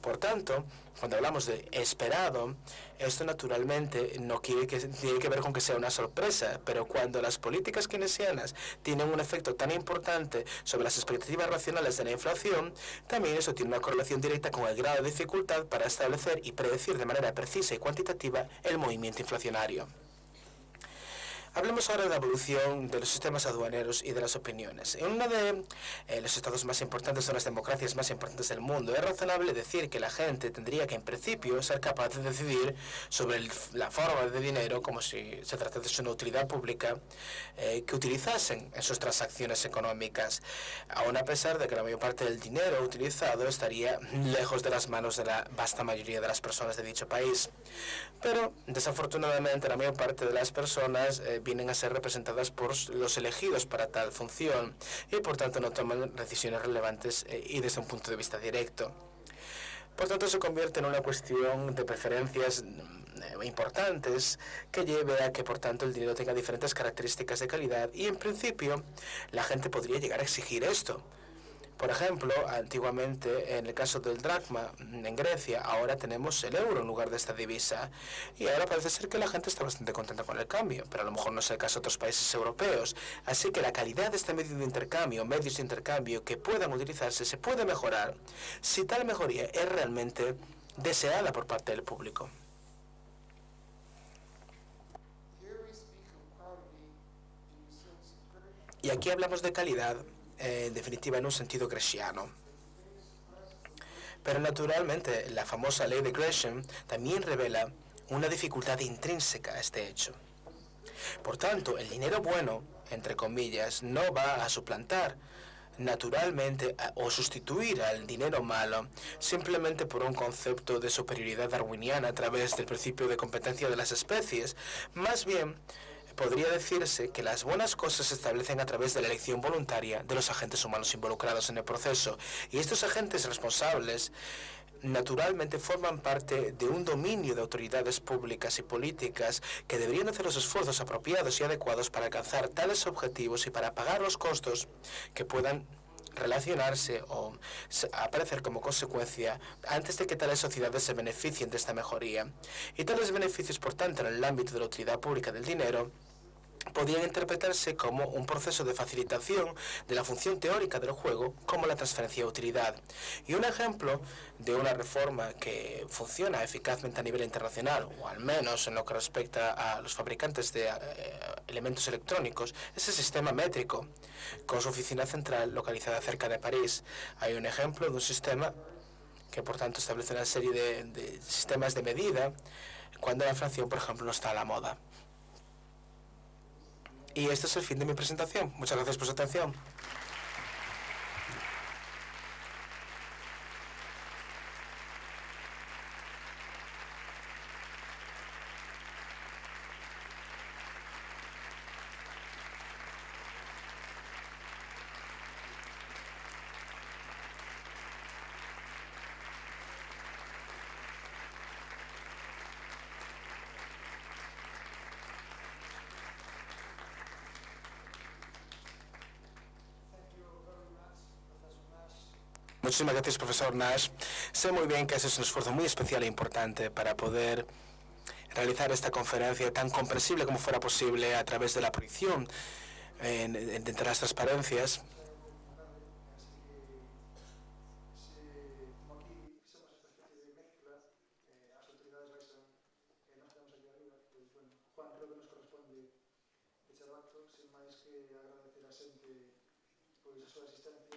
Por tanto, cuando hablamos de esperado, esto naturalmente no tiene que ver con que sea una sorpresa, pero cuando las políticas keynesianas tienen un efecto tan importante sobre las expectativas racionales de la inflación, también eso tiene una correlación directa con el grado de dificultad para establecer y predecir de manera precisa y cuantitativa el movimiento inflacionario. Hablemos ahora de la evolución de los sistemas aduaneros y de las opiniones. En uno de los estados más importantes, de las democracias más importantes del mundo, es razonable decir que la gente tendría que, en principio, ser capaz de decidir sobre la forma de dinero, como si se tratase de una utilidad pública, que utilizasen en sus transacciones económicas, aun a pesar de que la mayor parte del dinero utilizado estaría lejos de las manos de la vasta mayoría de las personas de dicho país. Pero, desafortunadamente, la mayor parte de las personas vienen a ser representadas por los elegidos para tal función y, por tanto, no toman decisiones relevantes y desde un punto de vista directo. Por tanto, se convierte en una cuestión de preferencias importantes que lleve a que, por tanto, el dinero tenga diferentes características de calidad y, en principio, la gente podría llegar a exigir esto. Por ejemplo, antiguamente, en el caso del dracma en Grecia, ahora tenemos el euro en lugar de esta divisa. Y ahora parece ser que la gente está bastante contenta con el cambio, pero a lo mejor no es el caso de otros países europeos. Así que la calidad de este medio de intercambio, medios de intercambio que puedan utilizarse, se puede mejorar si tal mejoría es realmente deseada por parte del público. Y aquí hablamos de calidad, en definitiva, en un sentido gresciano. Pero naturalmente, la famosa ley de Gresham también revela una dificultad intrínseca a este hecho. Por tanto, el dinero bueno, entre comillas, no va a suplantar naturalmente o sustituir al dinero malo simplemente por un concepto de superioridad darwiniana a través del principio de competencia de las especies. Más bien, podría decirse que las buenas cosas se establecen a través de la elección voluntaria de los agentes humanos involucrados en el proceso. Y estos agentes responsables naturalmente forman parte de un dominio de autoridades públicas y políticas que deberían hacer los esfuerzos apropiados y adecuados para alcanzar tales objetivos y para pagar los costos que puedan relacionarse o aparecer como consecuencia antes de que tales sociedades se beneficien de esta mejoría. Y tales beneficios, por tanto, en el ámbito de la utilidad pública del dinero, podrían interpretarse como un proceso de facilitación de la función teórica del juego como la transferencia de utilidad. Y un ejemplo de una reforma que funciona eficazmente a nivel internacional, o al menos en lo que respecta a los fabricantes de elementos electrónicos, es el sistema métrico, con su oficina central localizada cerca de París. Hay un ejemplo de un sistema que, por tanto, establece una serie de sistemas de medida cuando la inflación, por ejemplo, no está a la moda. Y este es el fin de mi presentación. Muchas gracias por su atención. Muchísimas gracias, profesor Nash. Sé muy bien que ese es un esfuerzo muy especial e importante para poder realizar esta conferencia tan comprensible como fuera posible a través de la proyección entre las transparencias. Juan, creo que nos corresponde echar o acto, sin máis que agradecer a xente pois a súa asistencia